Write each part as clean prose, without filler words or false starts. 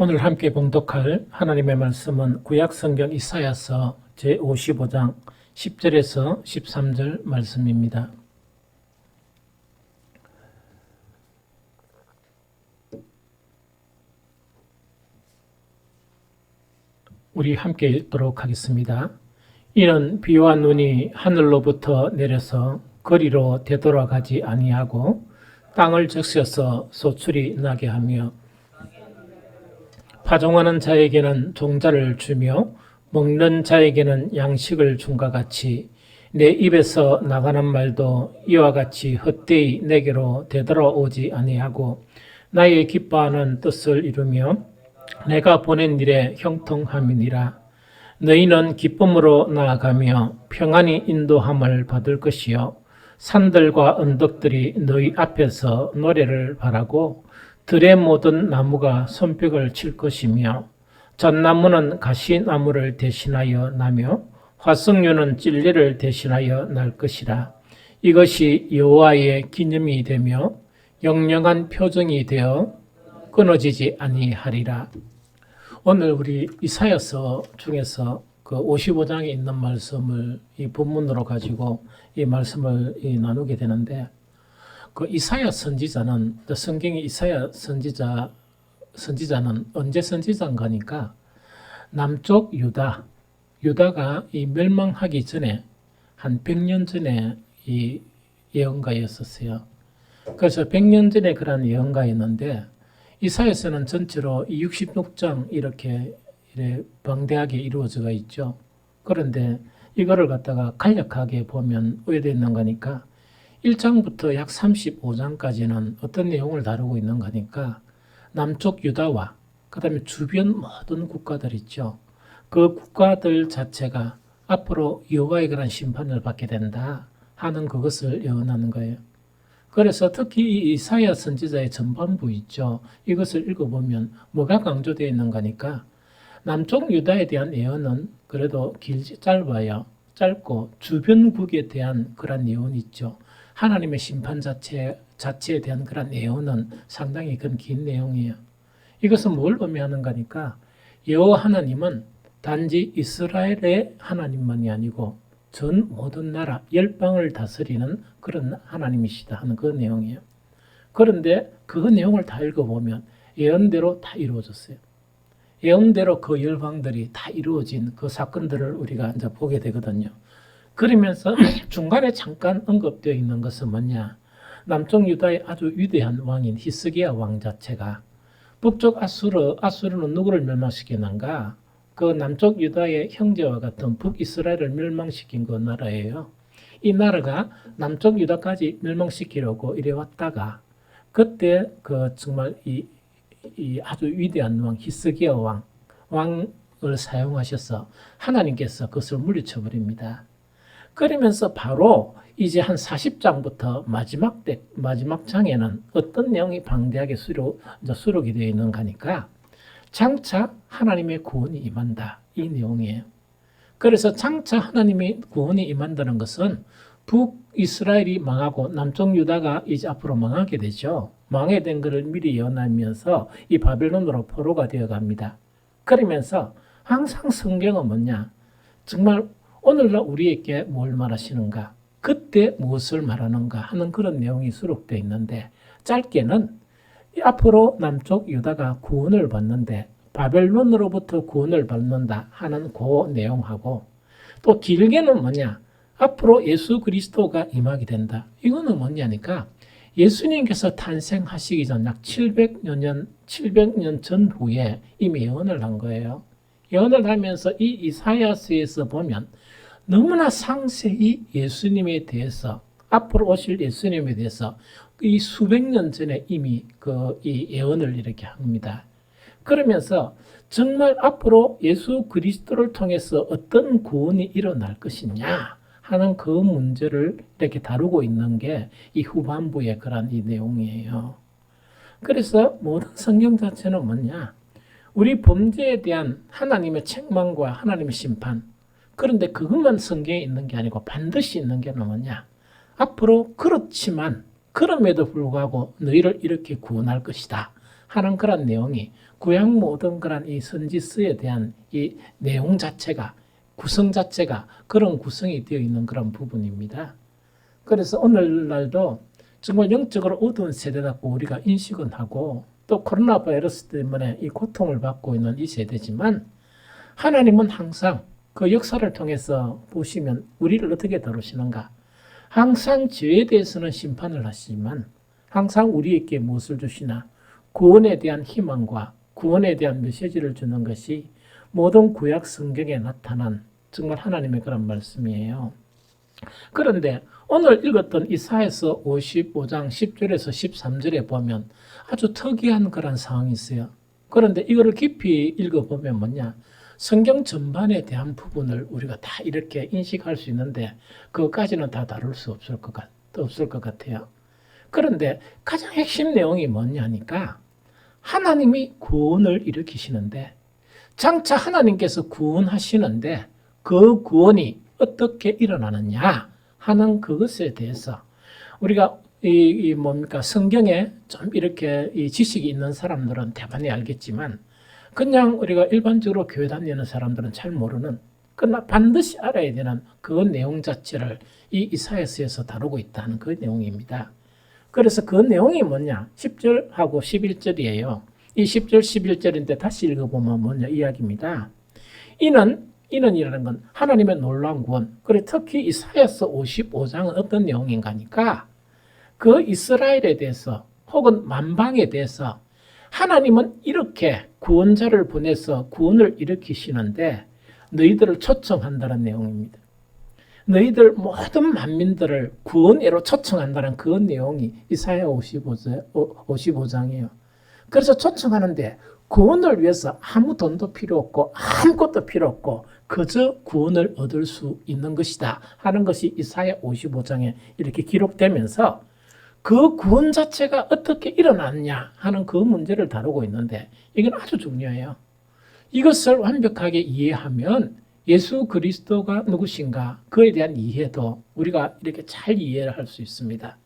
오늘 함께 봉독할 하나님의 말씀은 구약성경 이사야서 제55장 10절에서 13절 말씀입니다. 우리 함께 읽도록 하겠습니다. 이는 비와 눈이 하늘로부터 내려서 거리로 되돌아가지 아니하고 땅을 적셔서 소출이 나게 하며 파종하는 자에게는 종자를 주며 먹는 자에게는 양식을 준과 같이 내 입에서 나가는 말도 이와 같이 헛되이 내게로 되돌아오지 아니하고 나의 기뻐하는 뜻을 이루며 내가 보낸 일에 형통함이니라. 너희는 기쁨으로 나아가며 평안히 인도함을 받을 것이요 산들과 언덕들이 너희 앞에서 노래를 바라고 들의 모든 나무가 손뼉을 칠 것이며 잣나무는 가시나무를 대신하여 나며 화석류는 찔레를 대신하여 날 것이라. 이것이 여호와의 기념이 되며 영영한 표정이 되어 끊어지지 아니하리라. 오늘 우리 이사야서 중에서 그 55장에 있는 말씀을 이 본문으로 가지고 이 말씀을 나누게 되는데, 그 이사야 선지자는, 성경의 이사야 선지자는 언제 선지자인가 하니까 남쪽 유다가 이 멸망하기 전에 한 100년 전에 이 예언가였었어요. 그래서 100년 전에 그런 예언가였는데 이사야서는 전체로 66장 이렇게 방대하게 이루어져 있죠. 그런데 이거를 갖다가 간략하게 보면 어디에 있는가 하니까 1장부터 약 35장까지는 어떤 내용을 다루고 있는가 하니까 남쪽 유다와 그 다음에 주변 모든 국가들 있죠. 그 국가들 자체가 앞으로 여호와의 그런 심판을 받게 된다 하는 그것을 예언하는 거예요. 그래서 특히 이 이사야 선지자의 전반부 있죠. 이것을 읽어보면 뭐가 강조되어 있는가 하니까 남쪽 유다에 대한 예언은 그래도 짧고 주변국에 대한 그런 예언이 있죠. 하나님의 심판 자체에 대한 그런 예언은 상당히 긴 내용이에요. 이것은 뭘 의미하는가 하니까 여호와 하나님은 단지 이스라엘의 하나님만이 아니고 전 모든 나라, 열방을 다스리는 그런 하나님이시다 하는 그 내용이에요. 그런데 그 내용을 다 읽어보면 예언대로 다 이루어졌어요. 예언대로 그 열방들이 다 이루어진 그 사건들을 우리가 이제 보게 되거든요. 그러면서 중간에 잠깐 언급되어 있는 것은 뭐냐? 남쪽 유다의 아주 위대한 왕인 히스기야 왕 자체가 북쪽 아수르는 누구를 멸망시키는가? 그 남쪽 유다의 형제와 같은 북이스라엘을 멸망시킨 그 나라예요. 이 나라가 남쪽 유다까지 멸망시키려고 이래 왔다가 그때 그 정말 이 아주 위대한 왕 히스기야 왕을 사용하셔서 하나님께서 그것을 물리쳐 버립니다. 그러면서 바로 이제 한 40장부터 마지막 장에는 어떤 내용이 방대하게 수록이 되어 있는가 하니까 장차 하나님의 구원이 임한다 이 내용이에요. 그래서 장차 하나님의 구원이 임한다는 것은 북이스라엘이 망하고 남쪽 유다가 이제 앞으로 망하게 되죠. 망하게 된 것을 미리 예언하면서 이 바벨론으로 포로가 되어 갑니다. 그러면서 항상 성경은 뭐냐? 정말 오늘날 우리에게 뭘 말하시는가? 그때 무엇을 말하는가 하는 그런 내용이 수록되어 있는데, 짧게는 앞으로 남쪽 유다가 구원을 받는데 바벨론으로부터 구원을 받는다 하는 그 내용하고, 또 길게는 뭐냐? 앞으로 예수 그리스도가 임하게 된다. 이거는 뭐냐니까 예수님께서 탄생하시기 전 약 700년 전후에 이미 예언을 한 거예요. 예언을 하면서 이 이사야서에서 보면 너무나 상세히 예수님에 대해서, 앞으로 오실 예수님에 대해서 이 수백 년 전에 이미 이 예언을 이렇게 합니다. 그러면서 정말 앞으로 예수 그리스도를 통해서 어떤 구원이 일어날 것이냐 하는 그 문제를 이렇게 다루고 있는 게 이 후반부의 그런 이 내용이에요. 그래서 모든 성경 자체는 뭐냐? 우리 범죄에 대한 하나님의 책망과 하나님의 심판. 그런데 그것만 성경에 있는 게 아니고 반드시 있는 게 뭐냐? 앞으로 그렇지만 그럼에도 불구하고 너희를 이렇게 구원할 것이다 하는 그런 내용이 구약 모든 그런 이 선지서에 대한 이 내용 자체가 구성 자체가 그런 구성이 되어 있는 그런 부분입니다. 그래서 오늘날도 정말 영적으로 어두운 세대답고 우리가 인식은 하고 또 코로나 바이러스 때문에 이 고통을 받고 있는 이 세대지만 하나님은 항상 그 역사를 통해서 보시면 우리를 어떻게 다루시는가. 항상 죄에 대해서는 심판을 하시지만 항상 우리에게 무엇을 주시나 구원에 대한 희망과 구원에 대한 메시지를 주는 것이 모든 구약 성경에 나타난 정말 하나님의 그런 말씀이에요. 그런데 오늘 읽었던 이사야서 55장 10절에서 13절에 보면 아주 특이한 그런 상황이 있어요. 그런데 이거를 깊이 읽어보면 뭐냐? 성경 전반에 대한 부분을 우리가 다 이렇게 인식할 수 있는데 그것까지는 다 다룰 수 없을 것 같아요. 그런데 가장 핵심 내용이 뭐냐니까 하나님이 구원을 일으키시는데 장차 하나님께서 구원하시는데 그 구원이 어떻게 일어나느냐 하는 그것에 대해서 우리가 뭡니까 성경에 좀 이렇게 이 지식이 있는 사람들은 대단히 알겠지만 그냥 우리가 일반적으로 교회 다니는 사람들은 잘 모르는 그러나 반드시 알아야 되는 그 내용 자체를 이 이사야서에서 다루고 있다는 그 내용입니다. 그래서 그 내용이 뭐냐 10절하고 11절이에요. 이 10절 11절인데 다시 읽어보면 뭐냐 이야기입니다. 이는이라는 건 하나님의 놀라운 구원. 그리고 특히 이사야서 55장은 어떤 내용인가 하니까 그 이스라엘에 대해서 혹은 만방에 대해서 하나님은 이렇게 구원자를 보내서 구원을 일으키시는데 너희들을 초청한다는 내용입니다. 너희들 모든 만민들을 구원으로 초청한다는 그 내용이 이사야 55장이에요. 그래서 초청하는데 구원을 위해서 아무 돈도 필요 없고 아무것도 필요 없고 그저 구원을 얻을 수 있는 것이다 하는 것이 이사야 55장에 이렇게 기록되면서 그 구원 자체가 어떻게 일어났냐 하는 그 문제를 다루고 있는데 이건 아주 중요해요. 이것을 완벽하게 이해하면 예수 그리스도가 누구신가 그에 대한 이해도 우리가 이렇게 잘 이해를 할 수 있습니다.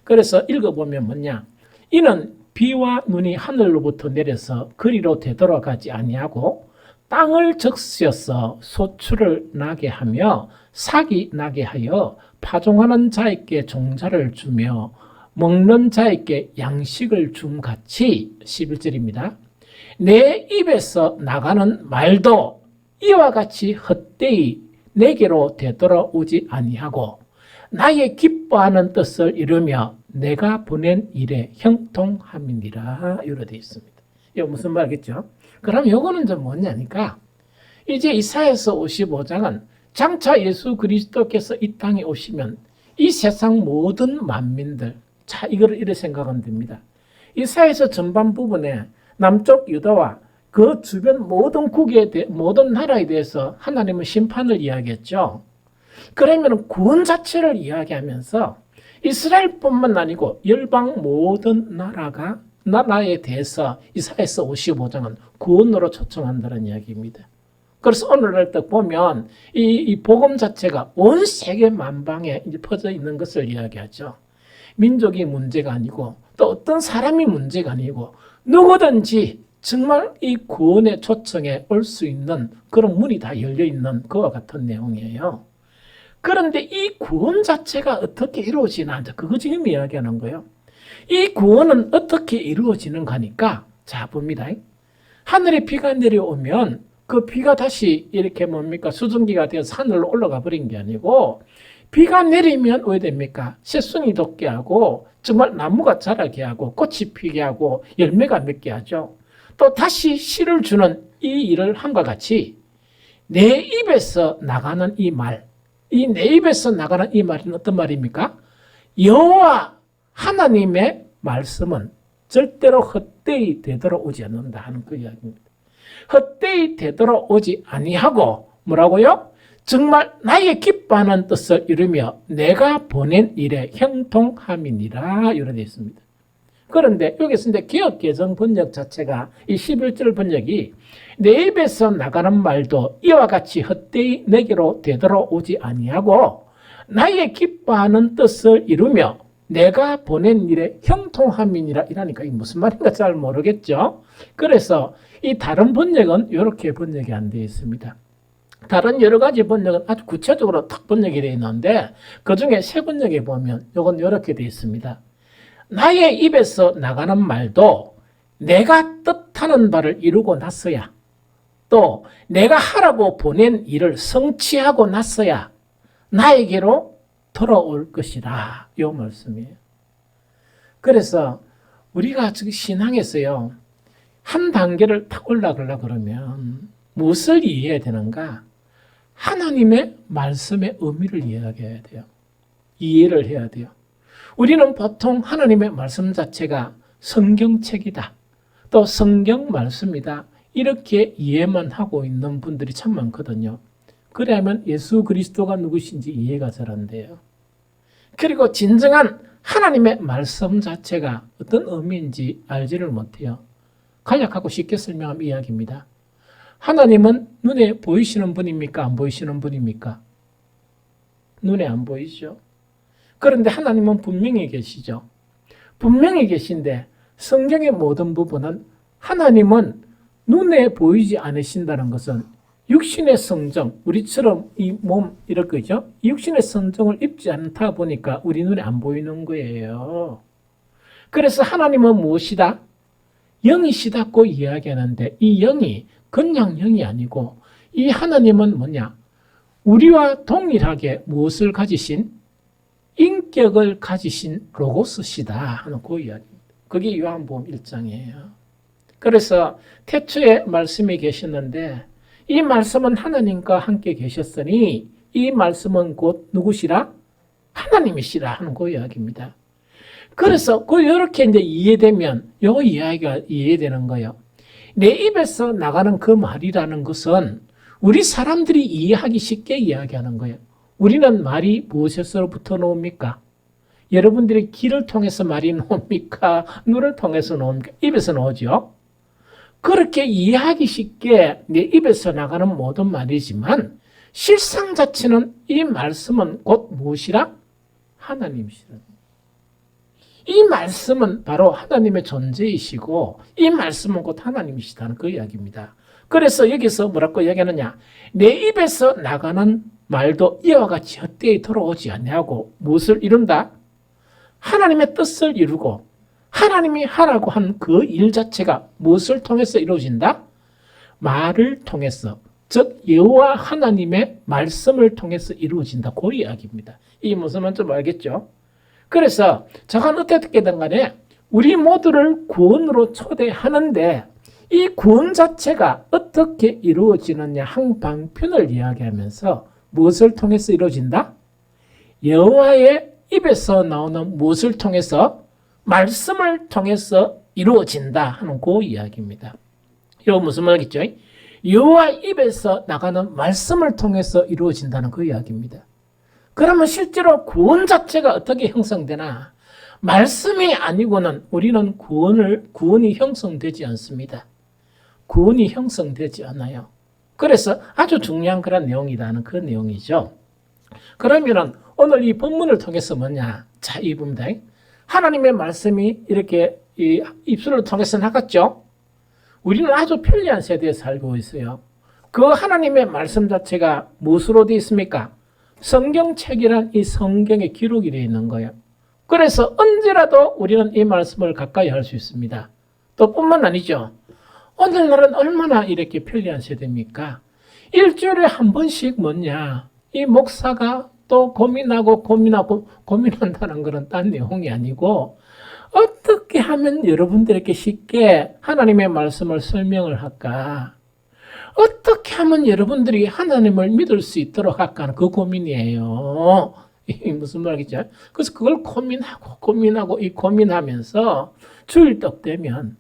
그래서 읽어보면 뭐냐 이는 비와 눈이 하늘로부터 내려서 그리로 되돌아가지 아니하고 땅을 적셔서 소출을 나게 하며 삭이 나게 하여 파종하는 자에게 종자를 주며 먹는 자에게 양식을 줌 같이 11절입니다. 내 입에서 나가는 말도 이와 같이 헛되이 내게로 되돌아오지 아니하고 나의 기뻐하는 뜻을 이루며 내가 보낸 일에 형통함이니라 이렇게 되어 있습니다. 이거 무슨 말이겠죠? 그럼 이거는 좀 뭐냐니까 이제 이사야서 55장은 장차 예수 그리스도께서 이 땅에 오시면 이 세상 모든 만민들 자 이거를 이렇게 생각하면 됩니다. 이사야서 전반 부분에 남쪽 유다와 그 주변 모든 모든 나라에 대해서 하나님은 심판을 이야기했죠. 그러면 구원 자체를 이야기하면서 이스라엘뿐만 아니고 열방 모든 나라에 대해서 이사야서 55장은 구원으로 초청한다는 이야기입니다. 그래서 오늘날 딱 보면 이 복음 자체가 온 세계 만방에 퍼져 있는 것을 이야기하죠. 민족이 문제가 아니고 또 어떤 사람이 문제가 아니고 누구든지 정말 이 구원의 초청에 올 수 있는 그런 문이 다 열려있는 그와 같은 내용이에요. 그런데 이 구원 자체가 어떻게 이루어지나 그거 지금 이야기하는 거예요. 이 구원은 어떻게 이루어지는가 하니까 자 봅니다. 하늘에 비가 내려오면 그 비가 다시 이렇게 뭡니까 수증기가 되어서 하늘로 올라가 버린 게 아니고 비가 내리면 왜 됩니까? 새순이 돋게 하고 정말 나무가 자라게 하고 꽃이 피게 하고 열매가 맺게 하죠. 또 다시 씨를 주는 이 일을 함과 같이 내 입에서 나가는 이 말, 이 내 입에서 나가는 이 말은 어떤 말입니까? 여호와 하나님의 말씀은 절대로 헛되이 되돌아오지 않는다 하는 그 이야기입니다. 헛되이 되돌아오지 아니하고 뭐라고요? 정말 나의 기뻐하는 뜻을 이루며 내가 보낸 일에 형통함이니라 이렇게 되어 있습니다. 그런데 여기서 이제 개역개정 번역 자체가 이 11절 번역이 내 입에서 나가는 말도 이와 같이 헛되이 내게로 되돌아오지 아니하고 나의 기뻐하는 뜻을 이루며 내가 보낸 일에 형통함이니라 이라니까 이게 무슨 말인가 잘 모르겠죠. 그래서 이 다른 번역은 이렇게 번역이 안 되어 있습니다. 다른 여러 가지 번역은 아주 구체적으로 딱 번역이 되어 있는데 그중에 새 번역에 보면 이건 이렇게 되어 있습니다. 나의 입에서 나가는 말도 내가 뜻하는 바를 이루고 났어야, 또 내가 하라고 보낸 일을 성취하고 났어야 나에게로 돌아올 것이라, 이 말씀이에요. 그래서 우리가 지금 신앙에서요, 한 단계를 탁 올라가려고 그러면 무엇을 이해해야 되는가? 하나님의 말씀의 의미를 이해해야 돼요. 이해를 해야 돼요. 우리는 보통 하나님의 말씀 자체가 성경책이다, 또 성경 말씀이다, 이렇게 이해만 하고 있는 분들이 참 많거든요. 그래야만 예수 그리스도가 누구신지 이해가 잘 안 돼요. 그리고 진정한 하나님의 말씀 자체가 어떤 의미인지 알지를 못해요. 간략하고 쉽게 설명한 이야기입니다. 하나님은 눈에 보이시는 분입니까? 안 보이시는 분입니까? 눈에 안 보이죠. 그런데 하나님은 분명히 계시죠. 분명히 계신데 성경의 모든 부분은 하나님은 눈에 보이지 않으신다는 것은 육신의 성정, 우리처럼 이 몸 이럴 거죠. 육신의 성정을 입지 않다 보니까 우리 눈에 안 보이는 거예요. 그래서 하나님은 무엇이다? 영이시다고 이야기하는데 이 영이 그냥 영이 아니고 이 하나님은 뭐냐? 우리와 동일하게 무엇을 가지신? 인격을 가지신 로고스시다 하는 그 이야기입니다. 그게 요한복음 1장이에요. 그래서 태초에 말씀이 계셨는데 이 말씀은 하나님과 함께 계셨으니 이 말씀은 곧 누구시라? 하나님이시라 하는 그 이야기입니다. 그래서 이렇게 이제 이해되면 요 이야기가 이해되는 거예요. 내 입에서 나가는 그 말이라는 것은 우리 사람들이 이해하기 쉽게 이야기하는 거예요. 우리는 말이 무엇에서부터 나옵니까? 여러분들이 귀를 통해서 말이 나옵니까? 눈을 통해서 나옵니까? 입에서 나오죠. 그렇게 이해하기 쉽게 내 입에서 나가는 모든 말이지만 실상 자체는 이 말씀은 곧 무엇이라? 하나님이시라. 이 말씀은 바로 하나님의 존재이시고 이 말씀은 곧 하나님이시다는 그 이야기입니다. 그래서 여기서 뭐라고 이야기하느냐? 내 입에서 나가는 말도 이와 같이 헛되이 돌아오지 않냐고 무엇을 이룬다? 하나님의 뜻을 이루고 하나님이 하라고 한 그 일 자체가 무엇을 통해서 이루어진다? 말을 통해서, 즉 여호와 하나님의 말씀을 통해서 이루어진다. 그 이야기입니다. 이 무슨 말인지 좀 알겠죠? 그래서 저건 어떻게든 간에 우리 모두를 구원으로 초대하는데 이 구원 자체가 어떻게 이루어지느냐 항방편을 이야기하면서 무엇을 통해서 이루어진다? 여호와의 입에서 나오는 무엇을 통해서? 말씀을 통해서 이루어진다 하는 그 이야기입니다. 이거 무슨 말이겠죠? 여호와 입에서 나가는 말씀을 통해서 이루어진다는 그 이야기입니다. 그러면 실제로 구원 자체가 어떻게 형성되나? 말씀이 아니고는 우리는 구원이 형성되지 않습니다. 구원이 형성되지 않아요. 그래서 아주 중요한 그런 내용이라는 그 내용이죠. 그러면은 오늘 이 본문을 통해서 뭐냐? 자, 이 봅니다. 하나님의 말씀이 이렇게 이 입술을 통해서 나갔죠. 우리는 아주 편리한 세대에 살고 있어요. 그 하나님의 말씀 자체가 무엇으로 되어 있습니까? 성경책이란 이 성경에 기록이 되어 있는 거예요. 그래서 언제라도 우리는 이 말씀을 가까이 할 수 있습니다. 또 뿐만 아니죠. 오늘날은 얼마나 이렇게 편리한 세대입니까? 일주일에 한 번씩 뭐냐? 이 목사가 또 고민한다는 것은 딴 내용이 아니고 어떻게 하면 여러분들에게 쉽게 하나님의 말씀을 설명을 할까? 어떻게 하면 여러분들이 하나님을 믿을 수 있도록 할까 하는 그 고민이에요. 이게 무슨 말이겠죠? 그래서 그걸 고민하면서 주일떡 되면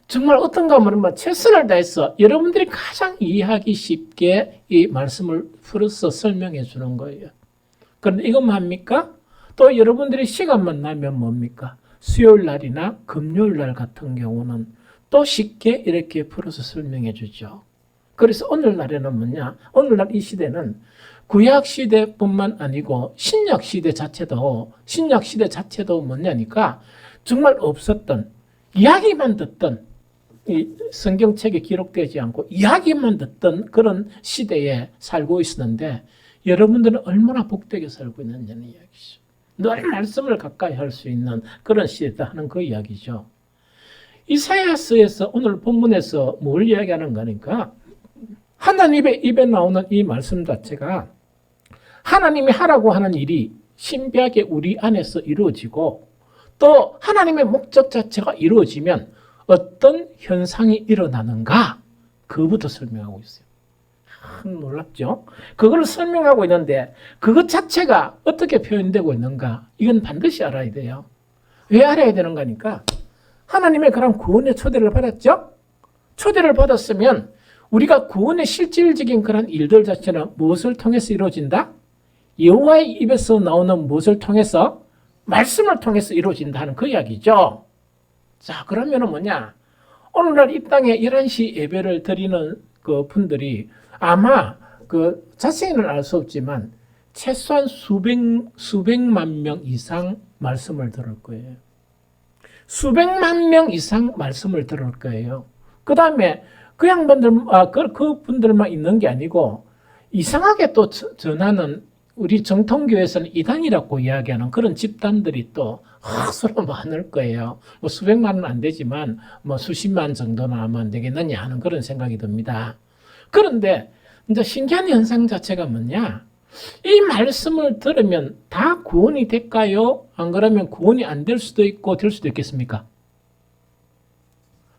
정말 어떤가 하면 최선을 다해서 여러분들이 가장 이해하기 쉽게 이 말씀을 풀어서 설명해 주는 거예요. 그런데 이것만 합니까? 또 여러분들이 시간만 나면 뭡니까? 수요일 날이나 금요일 날 같은 경우는 또 쉽게 이렇게 풀어서 설명해 주죠. 그래서 오늘날에는 뭐냐? 오늘날 이 시대는 구약 시대뿐만 아니고 신약 시대 자체도 뭐냐니까 정말 없었던 이야기만 듣던 이 성경책에 기록되지 않고 이야기만 듣던 그런 시대에 살고 있었는데 여러분들은 얼마나 복되게 살고 있느냐는 이야기죠. 늘 말씀을 가까이 할 수 있는 그런 시대다 하는 그 이야기죠. 이사야서에서 오늘 본문에서 뭘 이야기하는 거니까 하나님의 입에 나오는 이 말씀 자체가 하나님이 하라고 하는 일이 신비하게 우리 안에서 이루어지고 또 하나님의 목적 자체가 이루어지면 어떤 현상이 일어나는가 그부터 설명하고 있어요. 놀랍죠? 그걸 설명하고 있는데 그것 자체가 어떻게 표현되고 있는가 이건 반드시 알아야 돼요. 왜 알아야 되는가니까 하나님의 그런 구원의 초대를 받았죠? 초대를 받았으면 우리가 구원의 실질적인 그런 일들 자체는 무엇을 통해서 이루어진다? 여호와의 입에서 나오는 무엇을 통해서? 말씀을 통해서 이루어진다는 그 이야기죠. 자, 그러면은 뭐냐? 오늘날 이 땅에 11시 예배를 드리는 그 분들이 아마 그 자세히는 알 수 없지만 최소한 수백만 명 이상 말씀을 들을 거예요. 수백만 명 이상 말씀을 들을 거예요. 그 다음에 그 양반들, 그 분들만 있는 게 아니고 이상하게 또 전하는 우리 정통교회에서는 이단이라고 이야기하는 그런 집단들이 또 서로 많을 거예요. 뭐 수백만은 안 되지만 뭐 수십만 정도는 하면 안 되겠느냐 하는 그런 생각이 듭니다. 그런데 이제 신기한 현상 자체가 뭐냐? 이 말씀을 들으면 다 구원이 될까요? 안 그러면 구원이 안 될 수도 있고 될 수도 있겠습니까?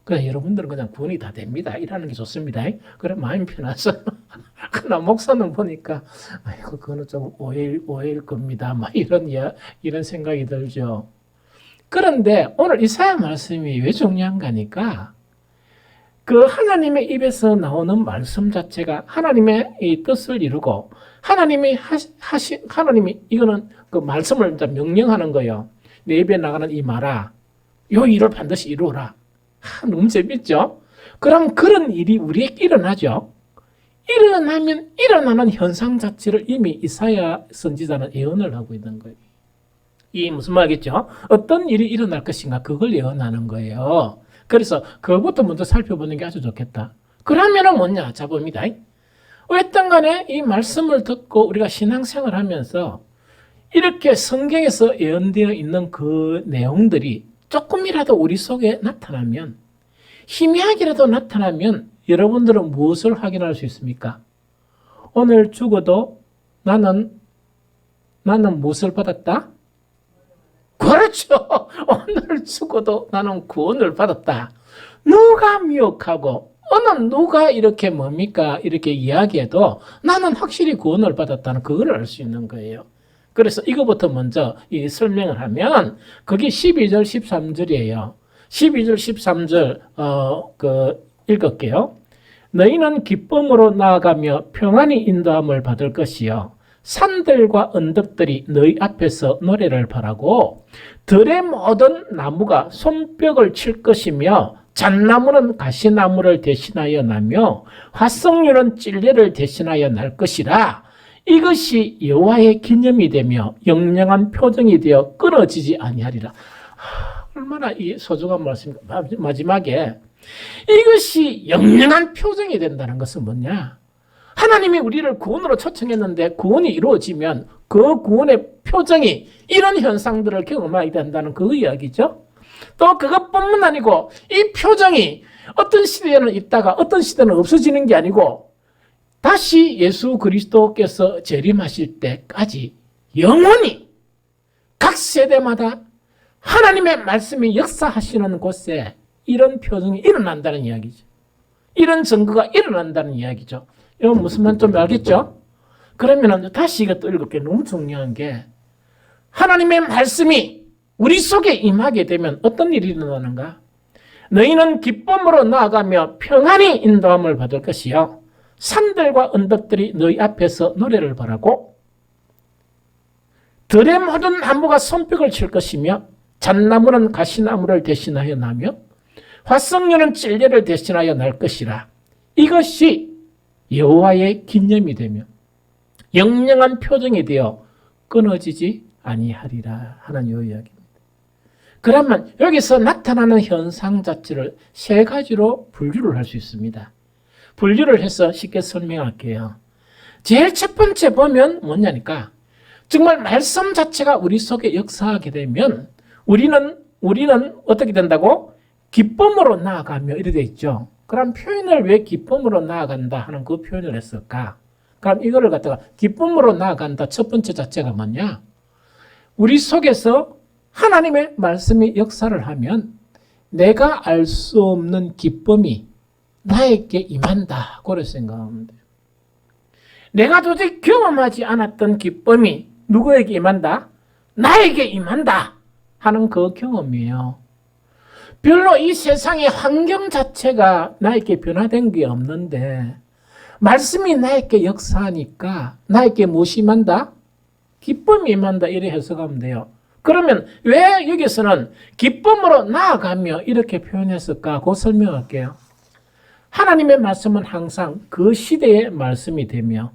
그냥 여러분들은 그냥 구원이 다 됩니다. 이라는 게 좋습니다. 그래 마음이 편해서. 그러나 목사는 보니까 아이고 그거는 좀 오해일 겁니다. 막 이런 생각이 들죠. 그런데 오늘 이사야 말씀이 왜 중요한가니까 그 하나님의 입에서 나오는 말씀 자체가 하나님의 이 뜻을 이루고 하나님이 이거는 그 말씀을 명령하는 거예요. 내 입에 나가는 이 말아, 요 일을 반드시 이루어라. 너무 재밌죠? 그럼 그런 일이 우리에게 일어나죠. 일어나면 일어나는 현상 자체를 이미 이사야 선지자는 예언을 하고 있는 거예요. 이 무슨 말이겠죠? 어떤 일이 일어날 것인가 그걸 예언하는 거예요. 그래서 그것부터 먼저 살펴보는 게 아주 좋겠다. 그러면은 뭐냐? 자 봅니다. 어떤 간에 이 말씀을 듣고 우리가 신앙생활 하면서 이렇게 성경에서 예언되어 있는 그 내용들이 조금이라도 우리 속에 나타나면 희미하게라도 나타나면 여러분들은 무엇을 확인할 수 있습니까? 오늘 죽어도 나는 무엇을 받았다? 그렇죠. 오늘 죽어도 나는 구원을 받았다. 누가 미혹하고 어느 누가 이렇게 뭡니까? 이렇게 이야기해도 나는 확실히 구원을 받았다는 그걸 알 수 있는 거예요. 그래서 이거부터 먼저 이 설명을 하면 그게 12절 13절이에요. 12절 13절 읽을게요. 너희는 기쁨으로 나아가며 평안히 인도함을 받을 것이요 산들과 언덕들이 너희 앞에서 노래를 바라고 들의 모든 나무가 손뼉을 칠 것이며 잣나무는 가시나무를 대신하여 나며 화석류는 찔레를 대신하여 날 것이라. 이것이 여호와의 기념이 되며 영영한 표정이 되어 끊어지지 아니하리라. 얼마나 이 소중한 말씀입니까? 마지막에 이것이 영영한 표정이 된다는 것은 뭐냐? 하나님이 우리를 구원으로 초청했는데 구원이 이루어지면 그 구원의 표정이 이런 현상들을 경험하게 된다는 그 이야기죠. 또 그것뿐만 아니고 이 표정이 어떤 시대에는 있다가 어떤 시대는 없어지는 게 아니고 다시 예수 그리스도께서 재림하실 때까지 영원히 각 세대마다 하나님의 말씀이 역사하시는 곳에 이런 표정이 일어난다는 이야기죠. 이런 증거가 일어난다는 이야기죠. 이건 무슨 말인지 좀 알겠죠? 그러면 다시 이것도 읽을게요. 너무 중요한 게 하나님의 말씀이 우리 속에 임하게 되면 어떤 일이 일어나는가? 너희는 기쁨으로 나아가며 평안히 인도함을 받을 것이요 산들과 언덕들이 너희 앞에서 노래를 바라고 들의 모든 나무가 손뼉을 칠 것이며 잣나무는 가시나무를 대신하여 나며 화석류는 찔레를 대신하여 날 것이라. 이것이 여호와의 기념이 되며 영영한 표정이 되어 끊어지지 아니하리라 하는 요 이야기입니다. 그러면 여기서 나타나는 현상 자체를 세 가지로 분류를 할 수 있습니다. 분류를 해서 쉽게 설명할게요. 제일 첫 번째 보면 뭐냐니까 정말 말씀 자체가 우리 속에 역사하게 되면 우리는 어떻게 된다고? 기쁨으로 나아가며 이래 돼 있죠. 그럼 표현을 왜 기쁨으로 나아간다 하는 그 표현을 했을까? 그럼 이거를 갖다가 기쁨으로 나아간다 첫 번째 자체가 뭐냐? 우리 속에서 하나님의 말씀이 역사를 하면 내가 알 수 없는 기쁨이 나에게 임한다. 그렇게 생각하면 돼요. 내가 도저히 경험하지 않았던 기쁨이 누구에게 임한다? 나에게 임한다 하는 그 경험이에요. 별로 이 세상의 환경 자체가 나에게 변화된 게 없는데 말씀이 나에게 역사하니까 나에게 무엇이 임한다? 기쁨이 임한다 이렇게 해석하면 돼요. 그러면 왜 여기서는 기쁨으로 나아가며 이렇게 표현했을까? 그 설명할게요. 하나님의 말씀은 항상 그 시대의 말씀이 되며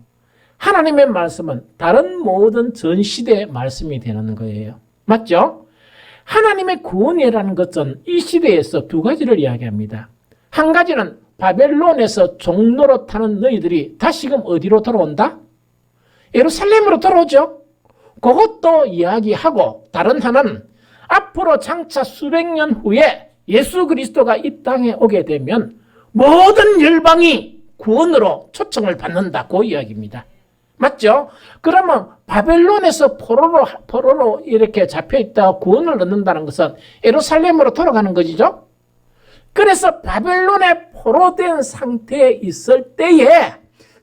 하나님의 말씀은 다른 모든 전 시대의 말씀이 되는 거예요. 맞죠? 하나님의 구원이라는 것은 이 시대에서 두 가지를 이야기합니다. 한 가지는 바벨론에서 종로로 타는 너희들이 다시금 어디로 돌아온다? 예루살렘으로 돌아오죠. 그것도 이야기하고 다른 하나는 앞으로 장차 수백 년 후에 예수 그리스도가 이 땅에 오게 되면 모든 열방이 구원으로 초청을 받는다. 그 이야기입니다. 맞죠? 그러면 바벨론에서 포로로 이렇게 잡혀있다 구원을 얻는다는 것은 예루살렘으로 돌아가는 것이죠. 그래서 바벨론에 포로된 상태에 있을 때에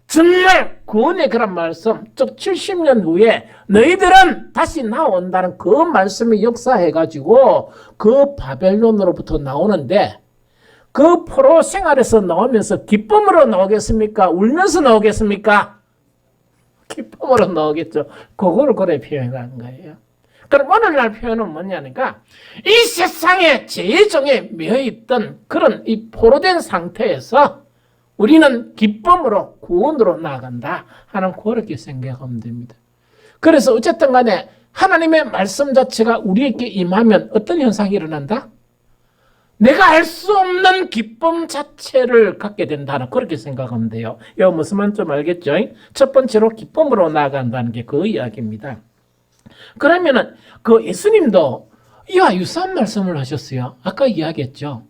정말 구원의 그런 말씀, 즉 70년 후에 너희들은 다시 나온다는 그 말씀이 역사해가지고 그 바벨론으로부터 나오는데 그 포로 생활에서 나오면서 기쁨으로 나오겠습니까? 울면서 나오겠습니까? 기쁨으로 나오겠죠. 그거를 그래 표현하는 거예요. 그럼 오늘날 표현은 뭐냐니까 이 세상의 재정에 매여있던 그런 이 포로된 상태에서 우리는 기쁨으로 구원으로 나아간다 하는 그렇게 생각하면 됩니다. 그래서 어쨌든 간에 하나님의 말씀 자체가 우리에게 임하면 어떤 현상이 일어난다? 내가 알 수 없는 기쁨 자체를 갖게 된다는 그렇게 생각하면 돼요. 이거 무슨 말인지 좀 알겠죠? 첫 번째로 기쁨으로 나아간다는 게 그 이야기입니다. 그러면은 그 예수님도 이와 유사한 말씀을 하셨어요. 아까 이야기했죠.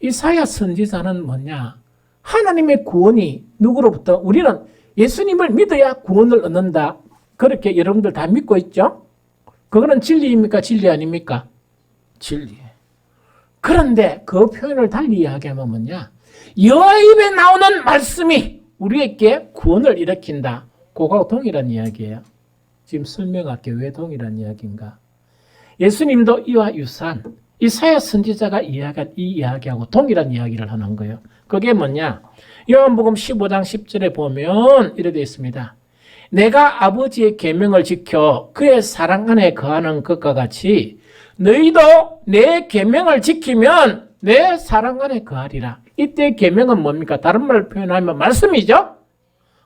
이사야 선지자는 뭐냐? 하나님의 구원이 누구로부터? 우리는 예수님을 믿어야 구원을 얻는다. 그렇게 여러분들 다 믿고 있죠? 그거는 진리입니까? 진리 아닙니까? 진리. 그런데 그 표현을 달리 이야기하면 뭐냐? 여호와 입에 나오는 말씀이 우리에게 구원을 일으킨다. 그거하고 동일한 이야기예요. 지금 설명할게요. 왜 동일한 이야기인가? 예수님도 이와 유사한 이사야 선지자가 이야기한 이 이야기하고 동일한 이야기를 하는 거예요. 그게 뭐냐? 요한복음 15장 10절에 보면 이렇게 되어 있습니다. 내가 아버지의 계명을 지켜 그의 사랑 안에 거하는 것과 같이 너희도 내 계명을 지키면 내 사랑 안에 거하리라. 이때 계명은 뭡니까? 다른 말로 표현하면 말씀이죠?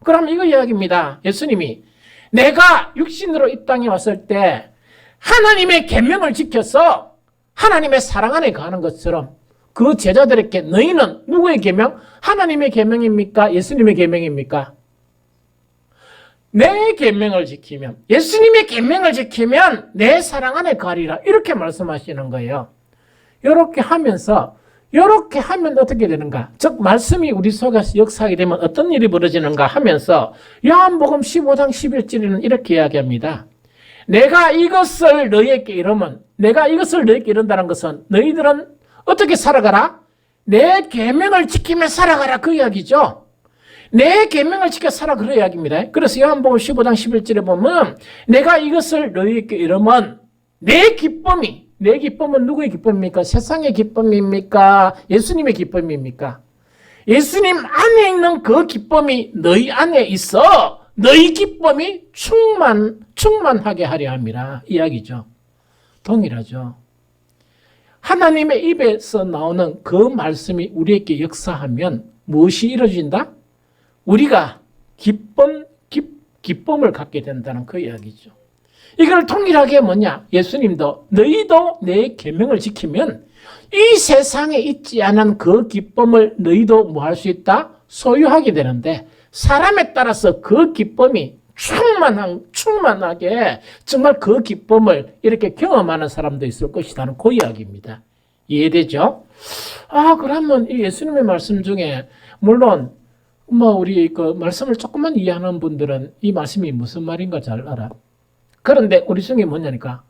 그럼 이거 이야기입니다. 예수님이 내가 육신으로 이 땅에 왔을 때 하나님의 계명을 지켜서 하나님의 사랑 안에 거하는 것처럼 그 제자들에게 너희는 누구의 계명? 하나님의 계명입니까? 예수님의 계명입니까? 내 계명을 지키면, 예수님의 계명을 지키면 내 사랑 안에 거하리라. 이렇게 말씀하시는 거예요. 이렇게 하면서 이렇게 하면 어떻게 되는가? 즉 말씀이 우리 속에서 역사하게 되면 어떤 일이 벌어지는가 하면서 요한복음 15장 11절에는 이렇게 이야기합니다. 내가 이것을 너희에게 이르면, 내가 이것을 너희에게 이른다는 것은 너희들은 어떻게 살아가라? 내 계명을 지키며 살아가라. 그 이야기죠. 내 계명을 지켜 살아 그런 이야기입니다. 그래서 요한복음 15장 11절에 보면 내가 이것을 너희에게 이르면 내 기쁨은 누구의 기쁨입니까? 세상의 기쁨입니까? 예수님의 기쁨입니까? 예수님 안에 있는 그 기쁨이 너희 안에 있어 너희 기쁨이 충만하게 하려 함이라 이야기죠. 동일하죠. 하나님의 입에서 나오는 그 말씀이 우리에게 역사하면 무엇이 이루어진다? 우리가 기쁨을 갖게 된다는 그 이야기죠. 이걸 통일하게 뭐냐? 예수님도 너희도 내 계명을 지키면 이 세상에 있지 않은 그 기쁨을 너희도 뭐 할 수 있다? 소유하게 되는데 사람에 따라서 그 기쁨이 충만하게 정말 그 기쁨을 이렇게 경험하는 사람도 있을 것이라는 그 이야기입니다. 이해되죠? 그러면 이 예수님의 말씀 중에 물론 우리 그 말씀을 조금만 이해하는 분들은 이 말씀이 무슨 말인가 잘 알아. 그런데 우리 중에 뭐냐니까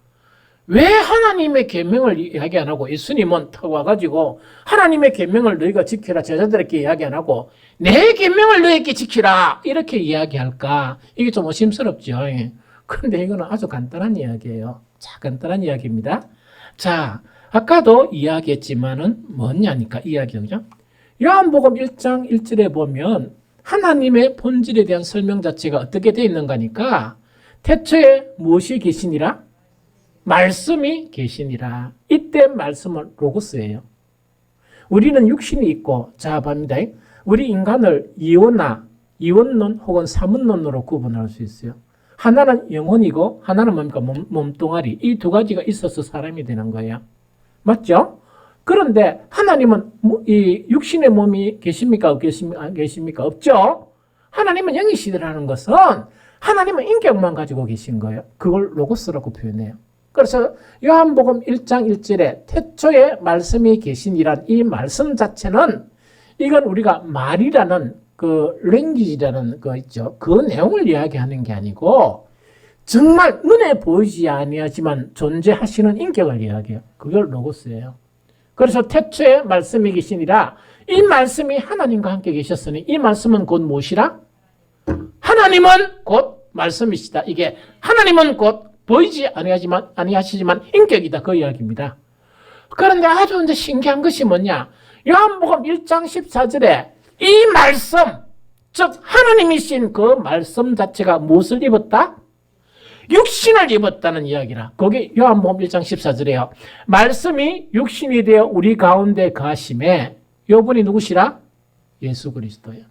왜 하나님의 계명을 이야기 안 하고 예수님은 탁 와가지고 하나님의 계명을 너희가 지키라 제자들에게 이야기 안 하고 내 계명을 너희에게 지키라 이렇게 이야기할까? 이게 좀 의심스럽죠. 그런데 이거는 아주 간단한 이야기예요. 자, 간단한 이야기입니다. 자, 아까도 이야기했지만은 뭐냐니까 이야기죠. 요한복음 1장 1절에 보면 하나님의 본질에 대한 설명 자체가 어떻게 되어 있는가니까 태초에 무엇이 계시니라? 말씀이 계시니라. 이때 말씀은 로고스예요. 우리는 육신이 있고 자 봅니다. 우리 인간을 이원론 혹은 사문론으로 구분할 수 있어요. 하나는 영혼이고 하나는 뭡니까? 몸뚱아리. 이 두 가지가 있어서 사람이 되는 거예요. 맞죠? 그런데 하나님은 이 육신의 몸이 계십니까? 계십니까? 없죠? 하나님은 영이시라는 것은 하나님은 인격만 가지고 계신 거예요. 그걸 로고스라고 표현해요. 그래서 요한복음 1장 1절에 태초에 말씀이 계시니란 이 말씀 자체는 이건 우리가 말이라는 그 랭귀지라는 거 있죠. 그 내용을 이야기하는 게 아니고 정말 눈에 보이지 아니하지만 존재하시는 인격을 이야기해요. 그걸 로고스예요. 그래서 태초에 말씀이 계시니라 이 말씀이 하나님과 함께 계셨으니 이 말씀은 곧 무엇이라? 하나님은 곧 말씀이시다. 이게 하나님은 곧 보이지 아니하시지만 인격이다. 그 이야기입니다. 그런데 아주 이제 신기한 것이 뭐냐? 요한복음 1장 14절에 이 말씀, 즉 하나님이신 그 말씀 자체가 무엇을 입었다? 육신을 입었다는 이야기라. 거기 요한복음 1장 14절에요. 말씀이 육신이 되어 우리 가운데 가심에 요분이 누구시라? 예수 그리스도예요.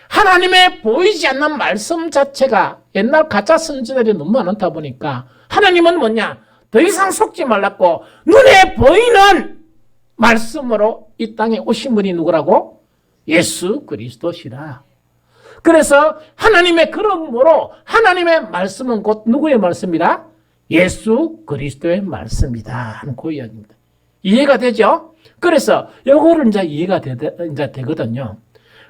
하나님의 보이지 않는 말씀 자체가 옛날 가짜 선지자들이 너무 많다 보니까 하나님은 뭐냐? 더 이상 속지 말랐고 눈에 보이는 말씀으로 이 땅에 오신 분이 누구라고? 예수 그리스도시라. 그래서 하나님의 그러므로 하나님의 말씀은 곧 누구의 말씀이라? 예수 그리스도의 말씀이다. 하는 그 이야기입니다. 이해가 되죠? 그래서 요거를 이제 이해가 되거든요.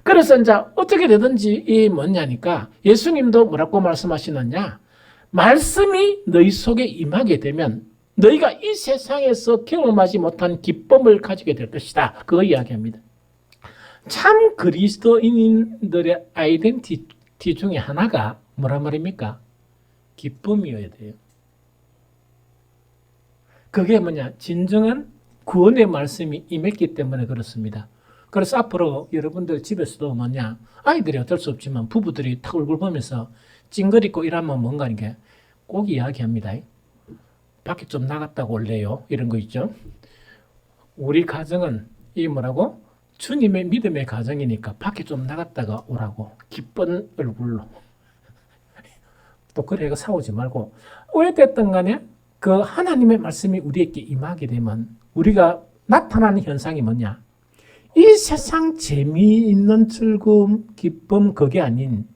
그래서 이제 어떻게 되든지 이 뭐냐니까 예수님도 뭐라고 말씀하시느냐? 말씀이 너희 속에 임하게 되면 너희가 이 세상에서 경험하지 못한 기쁨을 가지게 될 것이다. 그거 이야기합니다. 참 그리스도인들의 아이덴티티 중에 하나가 뭐란 말입니까? 기쁨이어야 돼요. 그게 뭐냐? 진정한 구원의 말씀이 임했기 때문에 그렇습니다. 그래서 앞으로 여러분들 집에서도 뭐냐? 아이들이 어쩔 수 없지만 부부들이 탁 얼굴 보면서 찡그리고 이러면 뭔가 이게 꼭 이야기합니다. 밖에 좀 나갔다고 올래요? 이런 거 있죠. 우리 가정은 이 뭐라고? 주님의 믿음의 가정이니까 밖에 좀 나갔다가 오라고. 기쁜 얼굴로. 또 그래 싸우지 말고. 왜 됐든 간에 그 하나님의 말씀이 우리에게 임하게 되면 우리가 나타나는 현상이 뭐냐? 이 세상 재미있는 즐거움, 기쁨 그게 아닌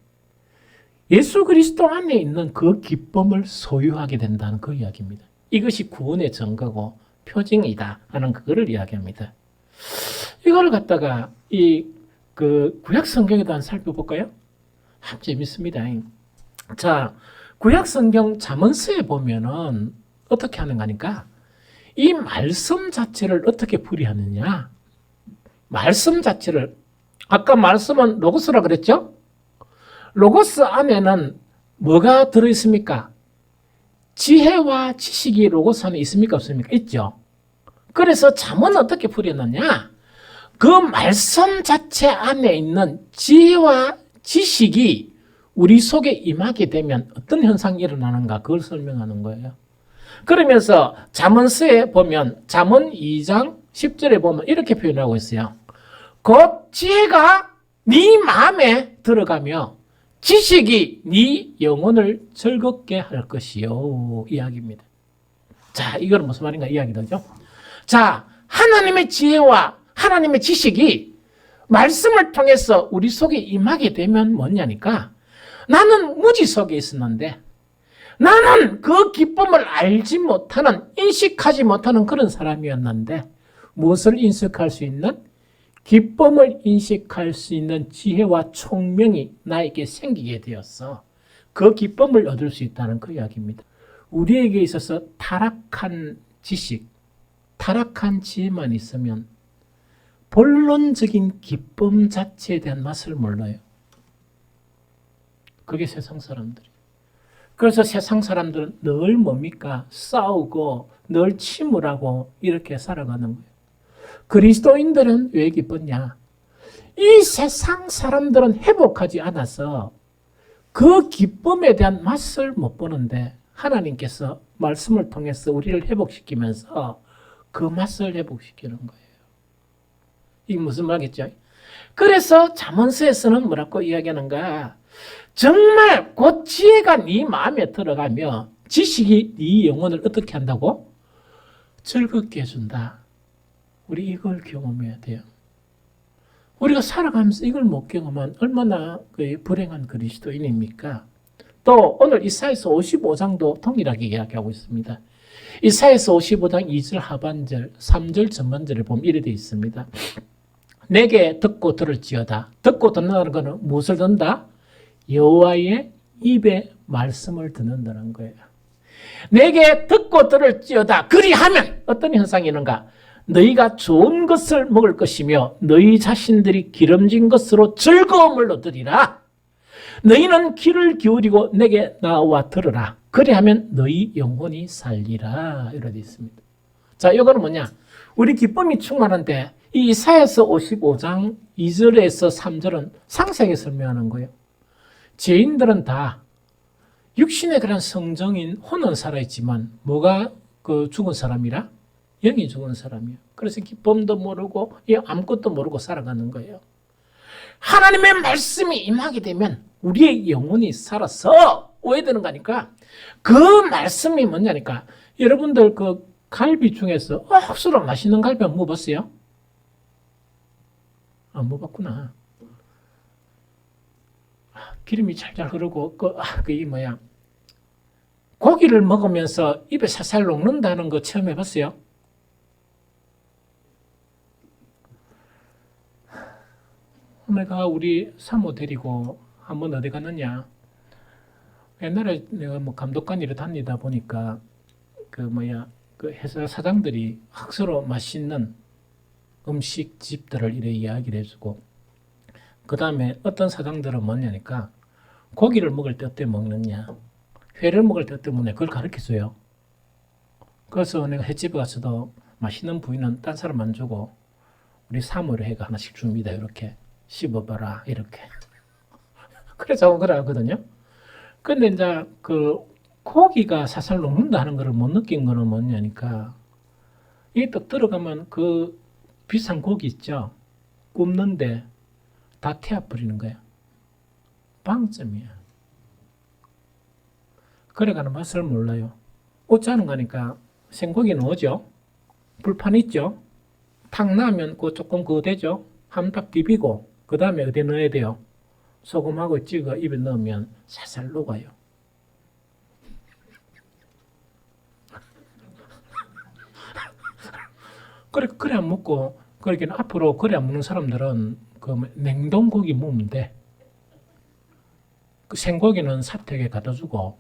예수 그리스도 안에 있는 그 기쁨을 소유하게 된다는 그 이야기입니다. 이것이 구원의 증거고 표징이다 하는 그거를 이야기합니다. 이걸 갖다가 그 구약 성경에도 한번 살펴볼까요? 참 재밌습니다. 자, 구약 성경 잠언서에 보면은 어떻게 하는가 하니까 이 말씀 자체를 어떻게 풀이하느냐? 말씀 자체를 아까 말씀은 로고스라 그랬죠? 로고스 안에는 뭐가 들어있습니까? 지혜와 지식이 로고스 안에 있습니까? 없습니까? 있죠. 그래서 잠언은 어떻게 풀이했느냐? 그 말씀 자체 안에 있는 지혜와 지식이 우리 속에 임하게 되면 어떤 현상이 일어나는가 그걸 설명하는 거예요. 그러면서 잠언서에 보면 잠언 2장 10절에 보면 이렇게 표현하고 있어요. 곧 지혜가 네 마음에 들어가며 지식이 네 영혼을 즐겁게 할 것이요. 이야기입니다. 자, 이건 무슨 말인가 이야기되죠. 자, 하나님의 지혜와 하나님의 지식이 말씀을 통해서 우리 속에 임하게 되면 뭐냐니까, 나는 무지 속에 있었는데 나는 그 기쁨을 알지 못하는, 인식하지 못하는 그런 사람이었는데, 무엇을 인식할 수 있는? 기쁨을 인식할 수 있는 지혜와 총명이 나에게 생기게 되었어. 그 기쁨을 얻을 수 있다는 그 이야기입니다. 우리에게 있어서 타락한 지식, 타락한 지혜만 있으면 본론적인 기쁨 자체에 대한 맛을 몰라요. 그게 세상 사람들이. 그래서 세상 사람들은 늘 뭡니까? 싸우고 늘 침울하고 이렇게 살아가는 거예요. 그리스도인들은 왜 기뻤냐? 이 세상 사람들은 회복하지 않아서 그 기쁨에 대한 맛을 못 보는데, 하나님께서 말씀을 통해서 우리를 회복시키면서 그 맛을 회복시키는 거예요. 이게 무슨 말이겠죠? 그래서 잠언서에서는 뭐라고 이야기하는가? 정말 그 지혜가 네 마음에 들어가며 지식이 네 영혼을 어떻게 한다고? 즐겁게 해준다. 우리 이걸 경험해야 돼요. 우리가 살아가면서 이걸 못 경험하면 얼마나 불행한 그리스도인입니까? 또 오늘 이사야서 55장도 동일하게 이야기하고 있습니다. 이사야서 55장 2절 하반절, 3절 전반절에 보면 이래 되어 있습니다. 내게 듣고 들을지어다. 듣고 듣는다는 것은 무엇을 듣는다? 여호와의 입에 말씀을 듣는다는 거예요. 내게 듣고 들을지어다. 그리하면 어떤 현상이 있는가? 너희가 좋은 것을 먹을 것이며 너희 자신들이 기름진 것으로 즐거움을 얻으리라. 너희는 귀를 기울이고 내게 나와 들으라. 그리하면 너희 영혼이 살리라. 이렇게 있습니다. 자, 이거는 뭐냐? 우리 기쁨이 충만한데 이 이사야서 55장 2절에서 3절은 상세하게 설명하는 거예요. 죄인들은 다 육신의 그런 성정인 혼은 살아있지만 뭐가 그 죽은 사람이라? 영이 죽은 사람이에요. 그래서 기쁨도 모르고 아무것도 모르고 살아가는 거예요. 하나님의 말씀이 임하게 되면 우리의 영혼이 살아서 오해되는 거니까, 그 말씀이 뭐냐니까, 여러분들 그 갈비 중에서 억수로 맛있는 갈비 한번 먹어봤어요? 안 먹어봤구나. 기름이 잘잘 흐르고 그게 뭐야, 고기를 먹으면서 입에 살살 녹는다는 거 처음 해봤어요? 내가 우리 사모 데리고 한번 어디 갔느냐, 옛날에 내가 뭐 감독관 일을 다니다 보니까 그 회사 사장들이 억수로 맛있는 음식집들을 이래 이야기를 해주고, 그 다음에 어떤 사장들은 뭐냐니까, 고기를 먹을 때 어떻게 먹느냐, 회를 먹을 때 어떻게 먹느냐, 그걸 가르쳐줘요. 그래서 내가 횟집에 가서도 맛있는 부위는 딴 사람 안 주고 우리 사모를 해가 하나씩 줍니다. 이렇게 씹어봐라 이렇게. 그래서 그래 하거든요. 근데 이제 그 고기가 살살 녹는다는 걸 못 느낀 거는 뭐냐니까, 이게 또 들어가면 그 비싼 고기 있죠, 굽는데 다 태워버리는 거야. 방점이야. 그래가는 맛을 몰라요. 어쩌는 거니까 생고기는 오죠, 불판 있죠, 탁 나면 그 조금 그거 되죠, 한번 비비고 그 다음에 어디 넣어야 돼요? 소금하고 찍어 입에 넣으면 살살 녹아요. 그래 안 먹고, 그렇게 앞으로 그래 안 먹는 사람들은 그 냉동고기 먹으면 돼. 그 생고기는 사택에 갖다 주고,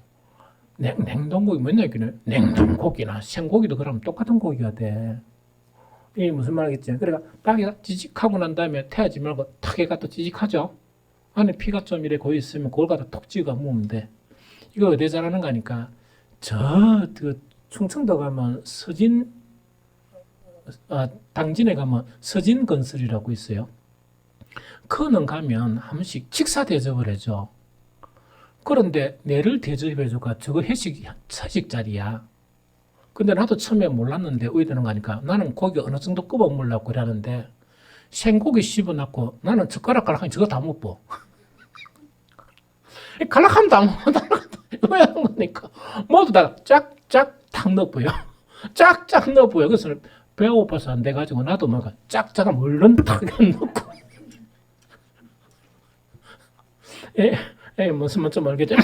냉동고기 맨날 얘기네. 냉동고기나 생고기도 그러면 똑같은 고기가 돼. 이게 무슨 말이겠지? 그러니까 딱에 찌직하고 난 다음에 태하지 말고 탁에 갖다 찌직하죠. 안에 피가 좀 이래 고여 있으면 그걸 갖다 톡 찍어 먹으면 돼. 이거 어디 잘하는 거니까, 그 충청도 가면 당진에 가면 서진건설이라고 있어요. 그는 가면 한 번씩 식사 대접을 해줘. 그런데 내를 대접해줘가 저거 회식 자리야. 근데 나도 처음에 몰랐는데 왜 되는 거니까, 나는 고기 어느 정도 굽어 먹으려고 그러는데 생고기 씹어놨고 나는 젓가락 가락하니 저거 다 못 봐. 갈락하면 아무것도 안 하거든. 왜 하는 거니까? 모두 다 짝짝 탁 넣어보여. 짝짝 넣어보여. 그래서 배고파서 안 돼가지고 나도 막 짝짝한 물론 탁 넣고. 무슨 좀 알겠죠?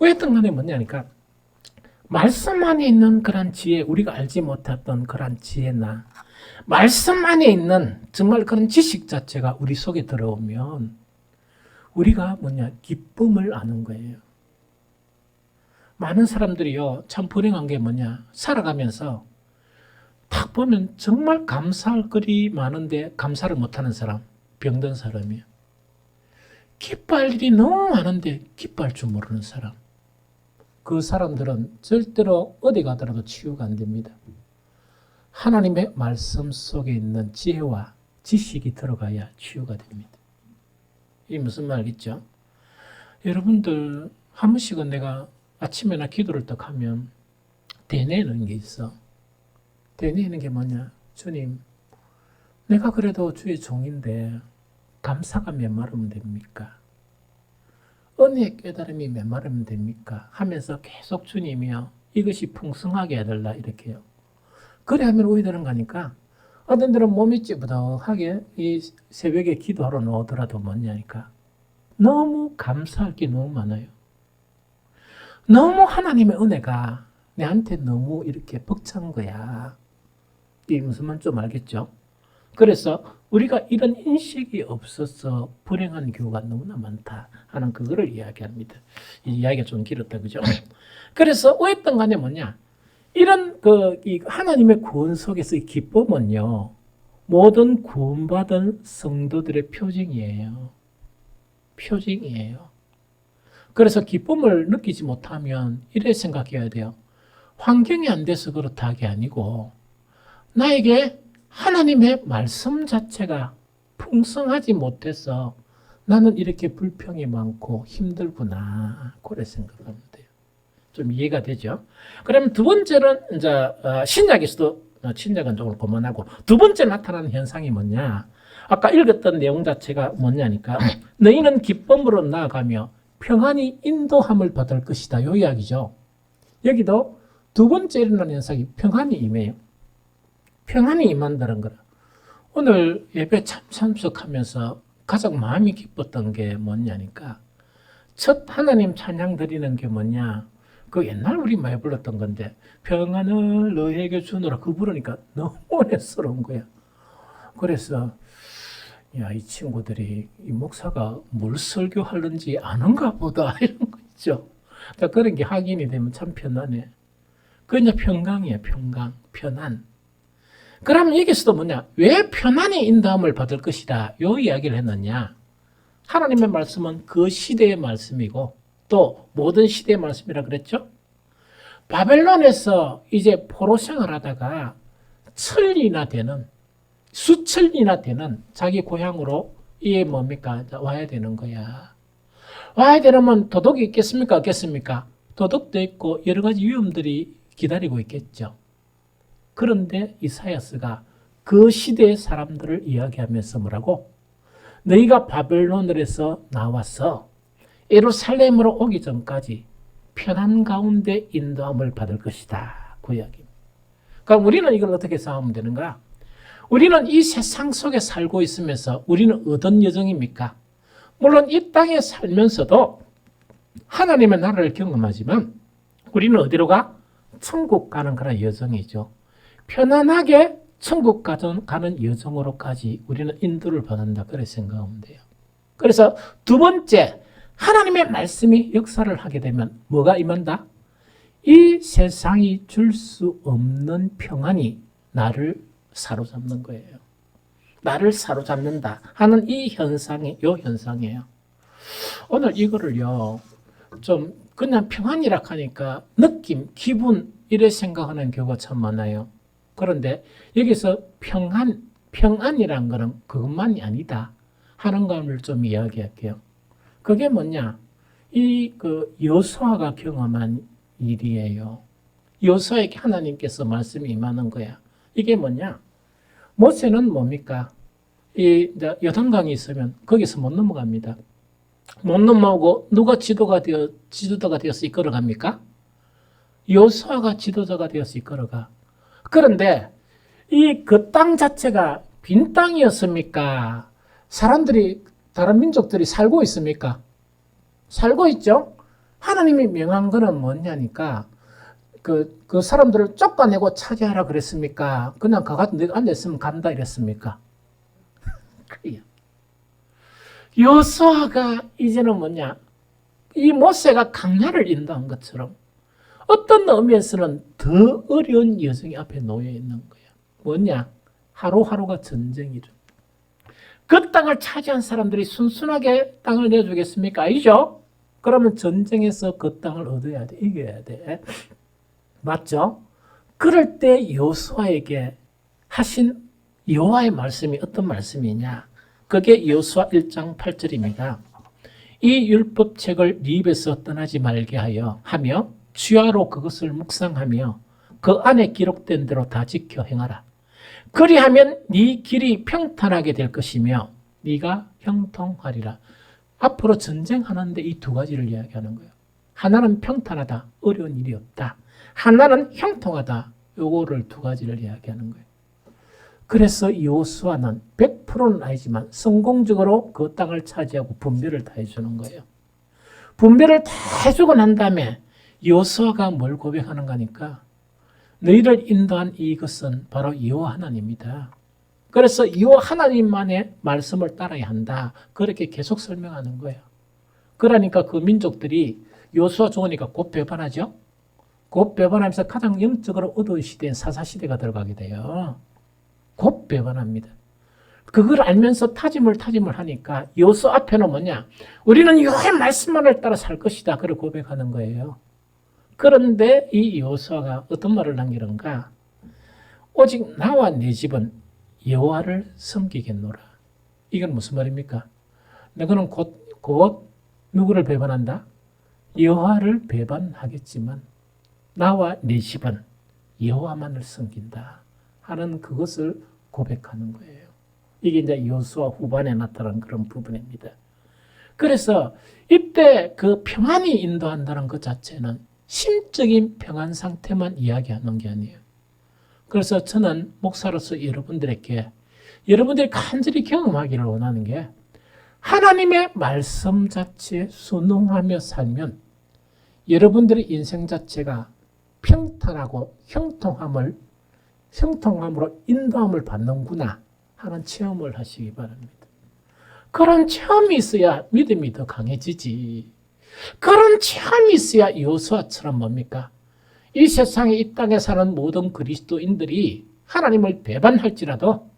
왜 했던 간에 뭐냐니까. 말씀 안에 있는 그런 지혜, 우리가 알지 못했던 그런 지혜나 말씀 안에 있는 정말 그런 지식 자체가 우리 속에 들어오면 우리가 기쁨을 아는 거예요. 많은 사람들이요, 참 불행한 게 살아가면서 딱 보면 정말 감사할 거리 많은데 감사를 못하는 사람, 병든 사람이에요. 기뻐할 일이 너무 많은데 기뻐할 줄 모르는 사람. 그 사람들은 절대로 어디 가더라도 치유가 안 됩니다. 하나님의 말씀 속에 있는 지혜와 지식이 들어가야 치유가 됩니다. 이게 무슨 말이겠죠? 여러분들 한 번씩은 내가 아침에나 기도를 딱 하면 되뇌는 게 있어. 되뇌는 게 뭐냐? 주님, 내가 그래도 주의 종인데 감사가 메마르면 됩니까? 은혜의 깨달음이 메마르면 됩니까? 하면서 계속 주님이요, 이것이 풍성하게 해달라 이렇게요. 그래 하면 오히려 가니까 어떤 데는 몸이 찌부덕하게 이 새벽에 기도하러 나오더라도 뭐냐니까 너무 감사할 게 너무 많아요. 너무 하나님의 은혜가 내한테 너무 이렇게 벅찬 거야. 이게 무슨 말인지 좀 알겠죠? 그래서 우리가 이런 인식이 없어서 불행한 경우가 너무나 많다 하는 그거를 이야기합니다. 이 이야기가 좀 길었다, 그죠? 그래서 어쨌든 간에 이런 이 하나님의 구원 속에서 이 기쁨은요, 모든 구원받은 성도들의 표징이에요. 표징이에요. 그래서 기쁨을 느끼지 못하면 이래 생각해야 돼요. 환경이 안 돼서 그렇다 게 아니고 나에게 하나님의 말씀 자체가 풍성하지 못해서 나는 이렇게 불평이 많고 힘들구나. 그래 생각하면 돼요. 좀 이해가 되죠? 그러면 두 번째는 이제 신약에서도 신약은 조금 고만하고 두 번째 나타나는 현상이 뭐냐? 아까 읽었던 내용 자체가 뭐냐니까 너희는 기쁨으로 나아가며 평안히 인도함을 받을 것이다. 요 이야기죠. 여기도 두 번째 일어나는 현상이 평안이 임해요. 평안이 임한다는 거라. 오늘 예배 참석하면서 가장 마음이 기뻤던 게 뭐냐니까 첫 하나님 찬양 드리는 게 뭐냐? 그 옛날 우리 많이 불렀던 건데 평안을 너에게 주노라 그 부르니까 너무 은혜스러운 거야. 그래서 야, 이 친구들이 이 목사가 뭘 설교하는지 아는가 보다 이런 거 있죠. 그런 게 확인이 되면 참 편안해. 그게 평강이에요. 평강, 편안. 그러면 여기서도 왜 편안히 인도함을 받을 것이다 요 이야기를 했느냐. 하나님의 말씀은 그 시대의 말씀이고 또 모든 시대의 말씀이라 그랬죠. 바벨론에서 이제 포로 생활하다가 수천이나 되는 자기 고향으로 이게 뭡니까? 와야 되는 거야. 와야 되려면 도덕이 있겠습니까? 없겠습니까? 도덕도 있고 여러 가지 위험들이 기다리고 있겠죠. 그런데 이사야스가 그 시대의 사람들을 이야기하면서 뭐라고? 너희가 바벨론에서 나와서 예루살렘으로 오기 전까지 편안 가운데 인도함을 받을 것이다. 그 이야기입니다. 그러니까 우리는 이걸 어떻게 생각하면 되는가? 우리는 이 세상 속에 살고 있으면서 우리는 어떤 여정입니까? 물론 이 땅에 살면서도 하나님의 나라를 경험하지만 우리는 어디로 가? 천국 가는 그런 여정이죠. 편안하게 천국 가는 여정으로까지 우리는 인도를 받는다. 그렇게 생각하면 돼요. 그래서 두 번째, 하나님의 말씀이 역사를 하게 되면 뭐가 임한다? 이 세상이 줄 수 없는 평안이 나를 사로잡는 거예요. 나를 사로잡는다 하는 이 현상이 요 현상이에요. 오늘 이거를요 좀 그냥 평안이라 하니까 느낌, 기분 이래 생각하는 경우가 참 많아요. 그런데 여기서 평안이란 거는 그것만이 아니다 하는 것을 좀 이야기할게요. 그게 뭐냐? 이 여호수아가 경험한 일이에요. 여호수아에게 하나님께서 말씀이 임하는 거야. 이게 뭐냐? 모세는 뭡니까? 이 요단강이 있으면 거기서 못 넘어갑니다. 못 넘어오고 누가 지도자가 되어서 이끌어갑니까? 여호수아가 지도자가 되어서 이끌어가. 그런데 이 그 땅 자체가 빈 땅이었습니까? 사람들이 다른 민족들이 살고 있습니까? 살고 있죠. 하나님이 명한 거는 뭐냐니까 그 사람들을 쫓아내고 차지하라 그랬습니까? 그냥 가가 앉아있으면 간다 이랬습니까? 그래요. 여호수아가 이제는 뭐냐? 이 모세가 강야를 인도한 것처럼 어떤 의미에서는 더 어려운 여정이 앞에 놓여 있는 거야. 뭐냐? 하루하루가 전쟁이죠. 그 땅을 차지한 사람들이 순순하게 땅을 내주겠습니까? 아니죠? 그러면 전쟁에서 그 땅을 얻어야 돼. 이겨야 돼. 맞죠? 그럴 때 여호수아에게 하신 여호와의 말씀이 어떤 말씀이냐? 그게 여호수아 1장 8절입니다. 이 율법책을 네 입에서 떠나지 말게 하며 주야로 그것을 묵상하며 그 안에 기록된 대로 다 지켜 행하라. 그리하면 네 길이 평탄하게 될 것이며 네가 형통하리라. 앞으로 전쟁하는데 이 두 가지를 이야기하는 거예요. 하나는 평탄하다. 어려운 일이 없다. 하나는 형통하다. 요거를 두 가지를 이야기하는 거예요. 그래서 여호수아는 100%는 아니지만 성공적으로 그 땅을 차지하고 분배를 다 해주는 거예요. 분배를 다 해주고 난 다음에 여호수아가 뭘 고백하는가 하니까 너희를 인도한 이것은 바로 여호와 하나님이다. 그래서 여호와 하나님만의 말씀을 따라야 한다. 그렇게 계속 설명하는 거예요. 그러니까 그 민족들이 여호수아 죽으니까 곧 배반하죠. 곧 배반하면서 가장 영적으로 어두운 시대인 사사시대가 들어가게 돼요. 곧 배반합니다. 그걸 알면서 타짐을 하니까 여호수아 앞에는 뭐냐? 우리는 여호와의 말씀만을 따라 살 것이다. 그렇게 고백하는 거예요. 그런데 이 여호수아가 어떤 말을 남기는가? 오직 나와 네 집은 여호와를 섬기겠노라. 이건 무슨 말입니까? 너는 곧 누구를 배반한다? 여호와를 배반하겠지만 나와 네 집은 여호와만을 섬긴다 하는 그것을 고백하는 거예요. 이게 이제 여호수아 후반에 나타난 그런 부분입니다. 그래서 이때 그 평안이 인도한다는 것 자체는 심적인 평안 상태만 이야기하는 게 아니에요. 그래서 저는 목사로서 여러분들이 간절히 경험하기를 원하는 게 하나님의 말씀 자체에 순응하며 살면 여러분들의 인생 자체가 평탄하고 형통함으로 인도함을 받는구나 하는 체험을 하시기 바랍니다. 그런 체험이 있어야 믿음이 더 강해지지. 그런 체험이 있어야 여호수아처럼 뭡니까? 이 세상에 이 땅에 사는 모든 그리스도인들이 하나님을 배반할지라도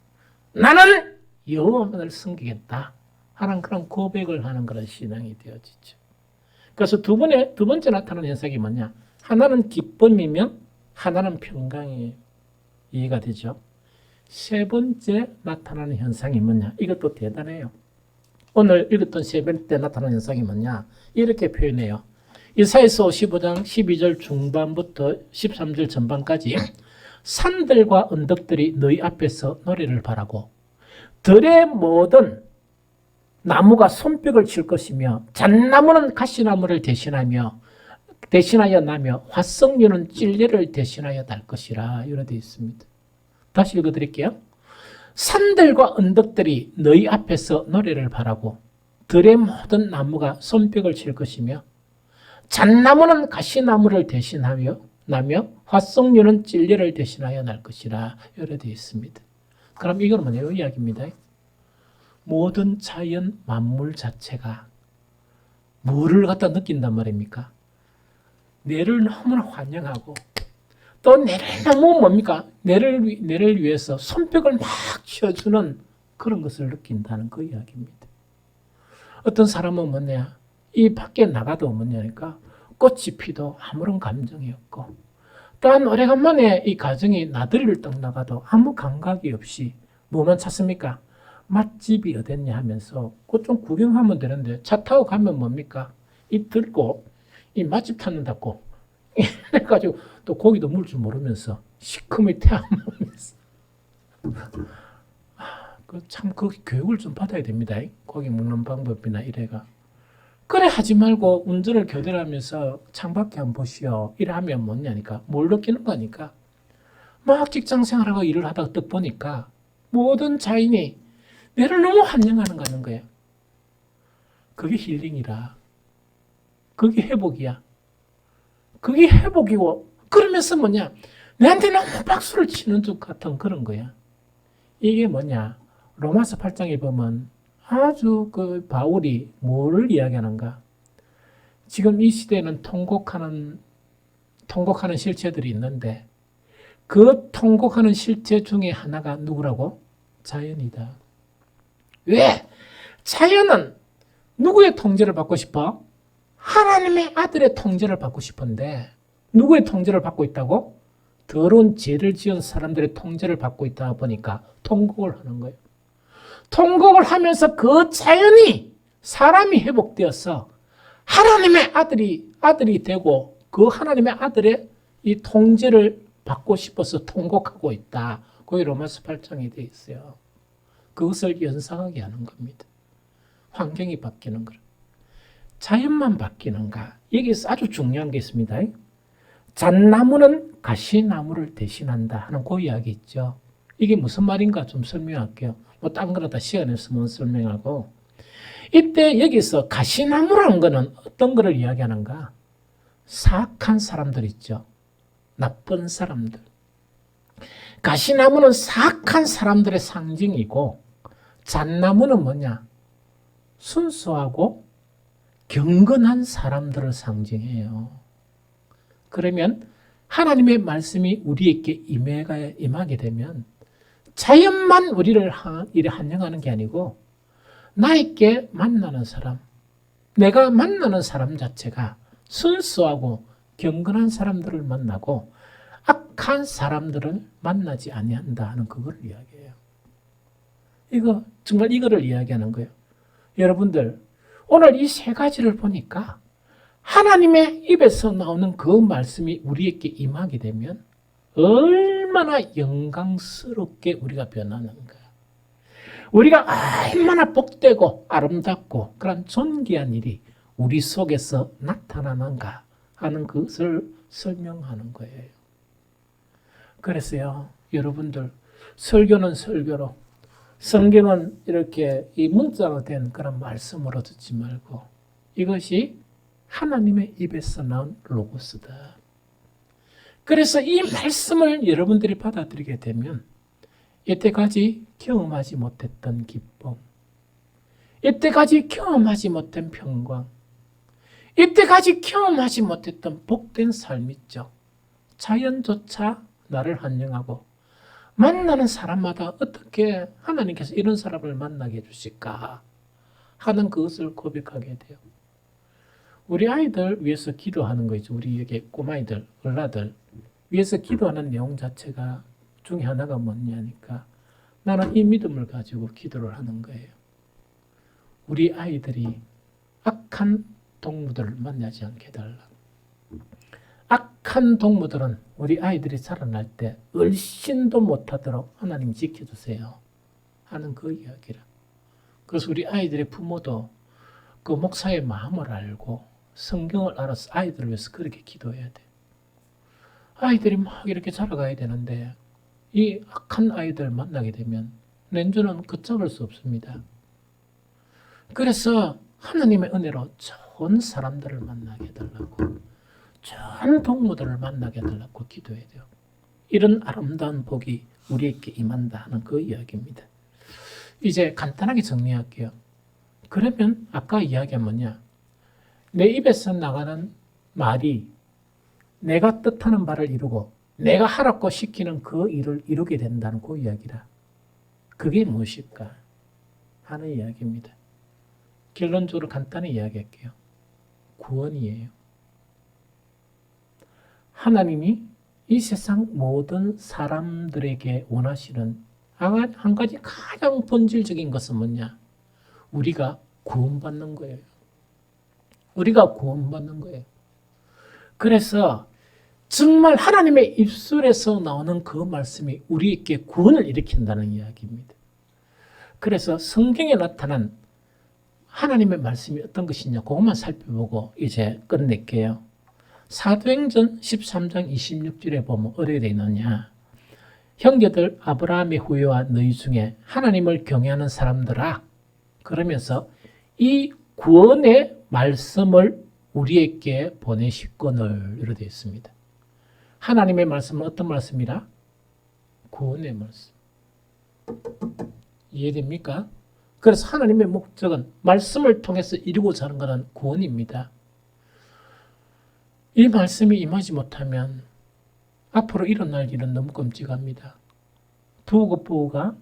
나는 여호와만을 섬기겠다 하는 그런 고백을 하는 그런 신앙이 되어지죠. 그래서 두 번째 나타나는 현상이 뭐냐? 하나는 기쁨이면 하나는 평강이에요. 이해가 되죠? 세 번째 나타나는 현상이 뭐냐? 이것도 대단해요. 오늘 읽었던 세 번째 나타나는 현상이 뭐냐? 이렇게 표현해요. 이사야서 55장 12절 중반부터 13절 전반까지 산들과 언덕들이 너희 앞에서 노래를 바라고 들의 모든 나무가 손뼉을 칠 것이며 잣나무는 가시나무를 대신하여 나며 화석류는 찔레를 대신하여 날 것이라 이렇게 되어 있습니다. 다시 읽어드릴게요. 산들과 언덕들이 너희 앞에서 노래를 바라고 들의 모든 나무가 손뼉을 칠 것이며 잣나무는 가시나무를 대신하며 나며 화석류는 찔레를 대신하여 날 것이라 이렇게 되어 있습니다. 그럼 이건 뭐냐고 이야기입니다. 모든 자연 만물 자체가 뭐를 갖다 느낀단 말입니까? 내를 너무나 환영하고 또 내를 너무 뭡니까? 내를 위해서 손뼉을 막 치어주는 그런 것을 느낀다는 그 이야기입니다. 어떤 사람은 뭐냐? 이 밖에 나가도 뭐냐니까 꽃이 피도 아무런 감정이 없고 또한 오래간만에 이 가정이 나들이를 딱 나가도 아무 감각이 없이 뭐만 찾습니까? 맛집이 어딨냐 하면서 그것 좀 구경하면 되는데 차 타고 가면 뭡니까? 이 들고 이 맛집 찾는다고 이래가지고 또 고기도 물 줄 모르면서 시커멓게 태워먹으면서 참 그 교육을 좀 받아야 됩니다. 고기 먹는 방법이나 이래가 그래 하지 말고 운전을 교대하면서 창밖에 한번 보시오. 이래 하면 뭐냐니까. 뭘 느끼는 거니까. 막 직장 생활하고 일을 하다가 딱 보니까 모든 자인이 내를 너무 환영하는 거 하는 거예요. 그게 힐링이라. 그게 회복이야. 그게 회복이고 그러면서 뭐냐. 내한테 너무 박수를 치는 것 같은 그런 거야. 이게 뭐냐. 로마서 8장에 보면 아주 그 바울이 뭐를 이야기하는가. 지금 이 시대에는 통곡하는 실체들이 있는데 그 통곡하는 실체 중에 하나가 누구라고? 자연이다. 왜? 자연은 누구의 통제를 받고 싶어? 하나님의 아들의 통제를 받고 싶은데 누구의 통제를 받고 있다고? 더러운 죄를 지은 사람들의 통제를 받고 있다 보니까 통곡을 하는 거예요. 통곡을 하면서 그 자연이 사람이 회복되어서 하나님의 아들이 되고 그 하나님의 아들의 이 통제를 받고 싶어서 통곡하고 있다. 그게 로마서 8장에 되어 있어요. 그것을 연상하게 하는 겁니다. 환경이 바뀌는 거라. 자연만 바뀌는가? 여기서 아주 중요한 게 있습니다. 잣나무는 가시나무를 대신한다 하는 그 이야기 있죠. 이게 무슨 말인가 좀 설명할게요. 뭐 딴 거는 다 시간 없으면 설명하고. 이때 여기서 가시나무라는 거는 어떤 거를 이야기하는가? 사악한 사람들 있죠. 나쁜 사람들. 가시나무는 사악한 사람들의 상징이고 잣나무는 뭐냐? 순수하고 경건한 사람들을 상징해요. 그러면 하나님의 말씀이 우리에게 임하게 되면 자연만 우리를 환영하는 게 아니고 나에게 만나는 사람, 내가 만나는 사람 자체가 순수하고 경건한 사람들을 만나고 악한 사람들을 만나지 아니한다 하는 그걸 이야기해요. 이거 정말 이거를 이야기하는 거예요. 여러분들 오늘 이 세 가지를 보니까 하나님의 입에서 나오는 그 말씀이 우리에게 임하게 되면 얼마나 영광스럽게 우리가 변하는가. 우리가 얼마나 복되고 아름답고 그런 존귀한 일이 우리 속에서 나타나는가 하는 것을 설명하는 거예요. 그래서요, 여러분들 설교는 설교로, 성경은 이렇게 이 문자로 된 그런 말씀으로 듣지 말고 이것이 하나님의 입에서 나온 로고스다. 그래서 이 말씀을 여러분들이 받아들이게 되면 이때까지 경험하지 못했던 기쁨, 이때까지 경험하지 못한 평강, 이때까지 경험하지 못했던 복된 삶 있죠. 자연조차 나를 환영하고 만나는 사람마다 어떻게 하나님께서 이런 사람을 만나게 해주실까 하는 그것을 고백하게 돼요. 우리 아이들 위해서 기도하는 거죠. 우리에게 꼬마이들, 얼라들 위해서 기도하는 내용 자체가 중에 하나가 뭐냐니까 나는 이 믿음을 가지고 기도를 하는 거예요. 우리 아이들이 악한 동무들을 만나지 않게 해달라. 악한 동무들은 우리 아이들이 자라날 때 얼씬도 못하도록 하나님 지켜주세요 하는 그 이야기라. 그래서 우리 아이들의 부모도 그 목사의 마음을 알고 성경을 알아서 아이들을 위해서 그렇게 기도해야 돼. 아이들이 막 이렇게 자라가야 되는데 이 악한 아이들 만나게 되면 렌즈는 걷잡을 수 없습니다. 그래서 하나님의 은혜로 좋은 사람들을 만나게 해달라고, 좋은 동무들을 만나게 해달라고 기도해야 돼요. 이런 아름다운 복이 우리에게 임한다 하는 그 이야기입니다. 이제 간단하게 정리할게요. 그러면 아까 이야기한 뭐냐? 내 입에서 나가는 말이 내가 뜻하는 바를 이루고 내가 하라고 시키는 그 일을 이루게 된다는 그 이야기다. 그게 무엇일까 하는 이야기입니다. 결론적으로 간단히 이야기할게요. 구원이에요. 하나님이 이 세상 모든 사람들에게 원하시는 한 가지 가장 본질적인 것은 뭐냐? 우리가 구원받는 거예요. 우리가 구원받는 거예요. 그래서 정말 하나님의 입술에서 나오는 그 말씀이 우리에게 구원을 일으킨다는 이야기입니다. 그래서 성경에 나타난 하나님의 말씀이 어떤 것이냐 그것만 살펴보고 이제 끝낼게요. 사도행전 13장 26절에 보면 어떻게 되어 있느냐. 형제들 아브라함의 후예와 너희 중에 하나님을 경외하는 사람들아, 그러면서 이 구원의 말씀을 우리에게 보내시거늘 이렇게 되어 있습니다. 하나님의 말씀은 어떤 말씀이라? 구원의 말씀. 이해됩니까? 그래서 하나님의 목적은 말씀을 통해서 이루고자 하는 것은 구원입니다. 이 말씀이 임하지 못하면 앞으로 일어날 일은 너무 끔찍합니다. 두 부부가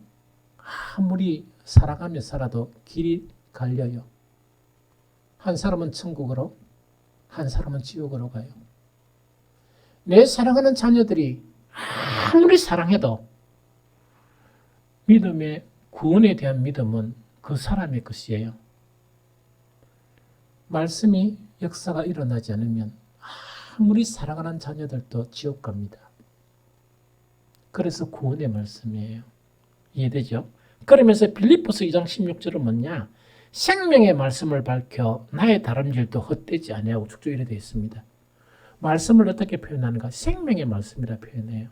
아무리 사랑하며 살아도 길이 갈려요. 한 사람은 천국으로, 한 사람은 지옥으로 가요. 내 사랑하는 자녀들이 아무리 사랑해도 믿음의 구원에 대한 믿음은 그 사람의 것이에요. 말씀이 역사가 일어나지 않으면 아무리 사랑하는 자녀들도 지옥 갑니다. 그래서 구원의 말씀이에요. 이해되죠? 그러면서 빌립보서 2장 16절은 뭐냐? 생명의 말씀을 밝혀 나의 다름질도 헛되지 아니하고 쭉쭉 이렇게 되어 있습니다. 말씀을 어떻게 표현하는가? 생명의 말씀이라 표현해요.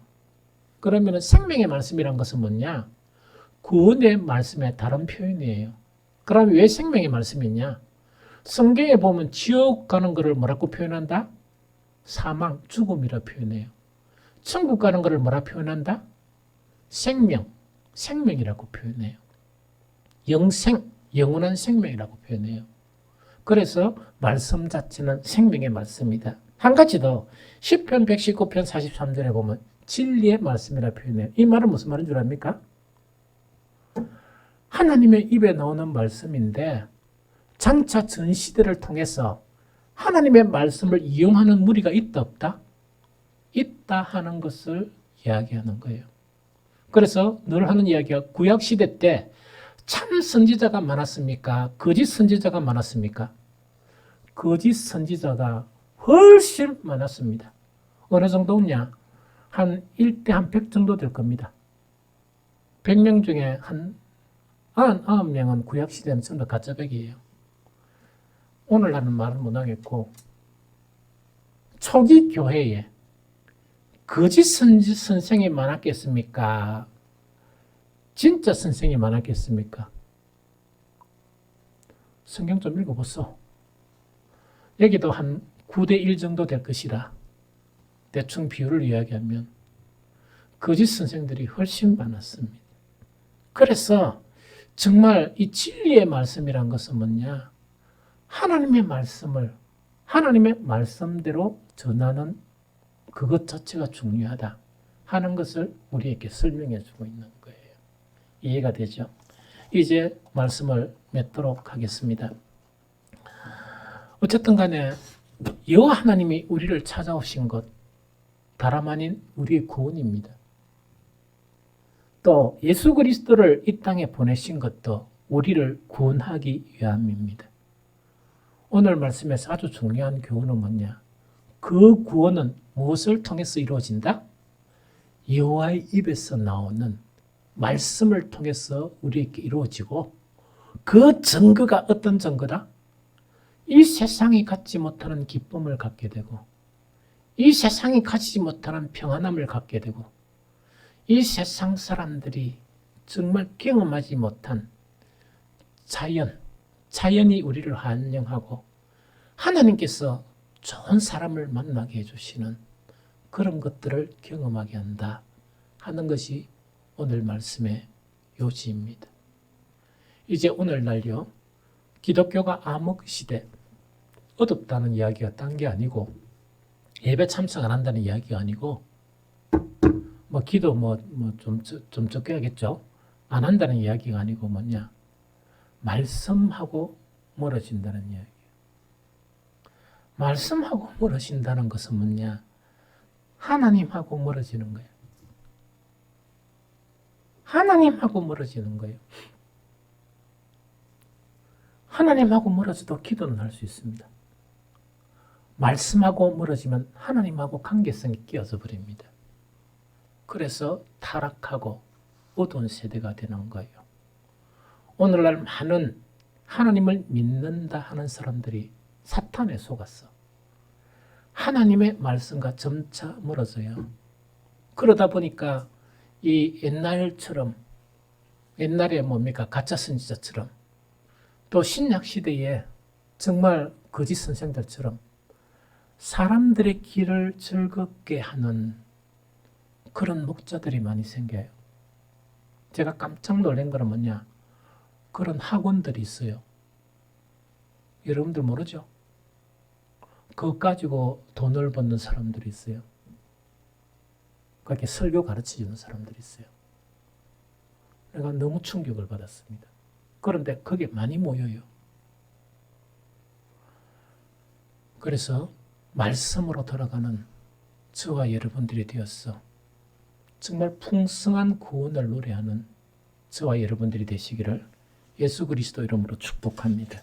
그러면 생명의 말씀이란 것은 뭐냐? 구원의 말씀의 다른 표현이에요. 그럼 왜 생명의 말씀이냐? 성경에 보면 지옥 가는 것을 뭐라고 표현한다? 사망, 죽음이라 표현해요. 천국 가는 것을 뭐라 표현한다? 생명, 생명이라고 표현해요. 영생, 영원한 생명이라고 표현해요. 그래서 말씀 자체는 생명의 말씀이다. 한 가지 더, 시편 119편 43절에 보면 진리의 말씀이라 표현해요. 이 말은 무슨 말인 줄 압니까? 하나님의 입에 나오는 말씀인데 장차 전 시대를 통해서 하나님의 말씀을 이용하는 무리가 있다 없다? 있다 하는 것을 이야기하는 거예요. 그래서 늘 하는 이야기가 구약 시대 때 참 선지자가 많았습니까? 거짓 선지자가 많았습니까? 거짓 선지자가 훨씬 많았습니다. 어느 정도냐? 한 1대 한 100 정도 될 겁니다. 100명 중에 한 99명은 구약 시대는 전부 가짜백이에요. 오늘날은 말을 못하겠고, 초기 교회에 거짓 선생이 많았겠습니까? 진짜 선생이 많았겠습니까? 성경 좀 읽어보소. 여기도 한 9대 1 정도 될 것이라 대충 비율을 이야기하면 거짓 선생들이 훨씬 많았습니다. 그래서 정말 이 진리의 말씀이란 것은 뭐냐? 하나님의 말씀을 하나님의 말씀대로 전하는 그것 자체가 중요하다 하는 것을 우리에게 설명해 주고 있는 거예요. 이해가 되죠? 이제 말씀을 맺도록 하겠습니다. 어쨌든 간에 여호와 하나님이 우리를 찾아오신 것 다름 아닌 우리의 구원입니다. 또 예수 그리스도를 이 땅에 보내신 것도 우리를 구원하기 위함입니다. 오늘 말씀에서 아주 중요한 교훈은 뭐냐? 그 구원은 무엇을 통해서 이루어진다? 여호와의 입에서 나오는 말씀을 통해서 우리에게 이루어지고 그 증거가 어떤 증거다? 이 세상이 갖지 못하는 기쁨을 갖게 되고 이 세상이 가지지 못하는 평안함을 갖게 되고 이 세상 사람들이 정말 경험하지 못한 자연이 우리를 환영하고 하나님께서 좋은 사람을 만나게 해주시는 그런 것들을 경험하게 한다 하는 것이 오늘 말씀의 요지입니다. 이제 오늘날요, 기독교가 암흑시대, 어둡다는 이야기가 딴 게 아니고 예배 참석 안 한다는 이야기가 아니고 기도 좀 적게 하겠죠. 안 한다는 이야기가 아니고 뭐냐? 말씀하고 멀어진다는 이야기예요. 말씀하고 멀어진다는 것은 뭐냐? 하나님하고 멀어지는 거예요. 하나님하고 멀어지는 거예요. 하나님하고 멀어져도 기도는 할 수 있습니다. 말씀하고 멀어지면 하나님하고 관계성이 끼어져 버립니다. 그래서 타락하고 어두운 세대가 되는 거예요. 오늘날 많은 하나님을 믿는다 하는 사람들이 사탄에 속았어. 하나님의 말씀과 점차 멀어져요. 그러다 보니까 이 옛날처럼, 옛날에 뭡니까? 가짜 선지자처럼, 또 신약 시대에 정말 거짓 선생들처럼 사람들의 길을 즐겁게 하는 그런 목자들이 많이 생겨요. 제가 깜짝 놀란 거는 뭐냐? 그런 학원들이 있어요. 여러분들 모르죠? 그거 가지고 돈을 버는 사람들이 있어요. 그렇게 설교 가르치는 사람들이 있어요. 내가 너무 충격을 받았습니다. 그런데 그게 많이 모여요. 그래서 말씀으로 돌아가는 저와 여러분들이 되었어. 정말 풍성한 구원을 노래하는 저와 여러분들이 되시기를 예수 그리스도 이름으로 축복합니다.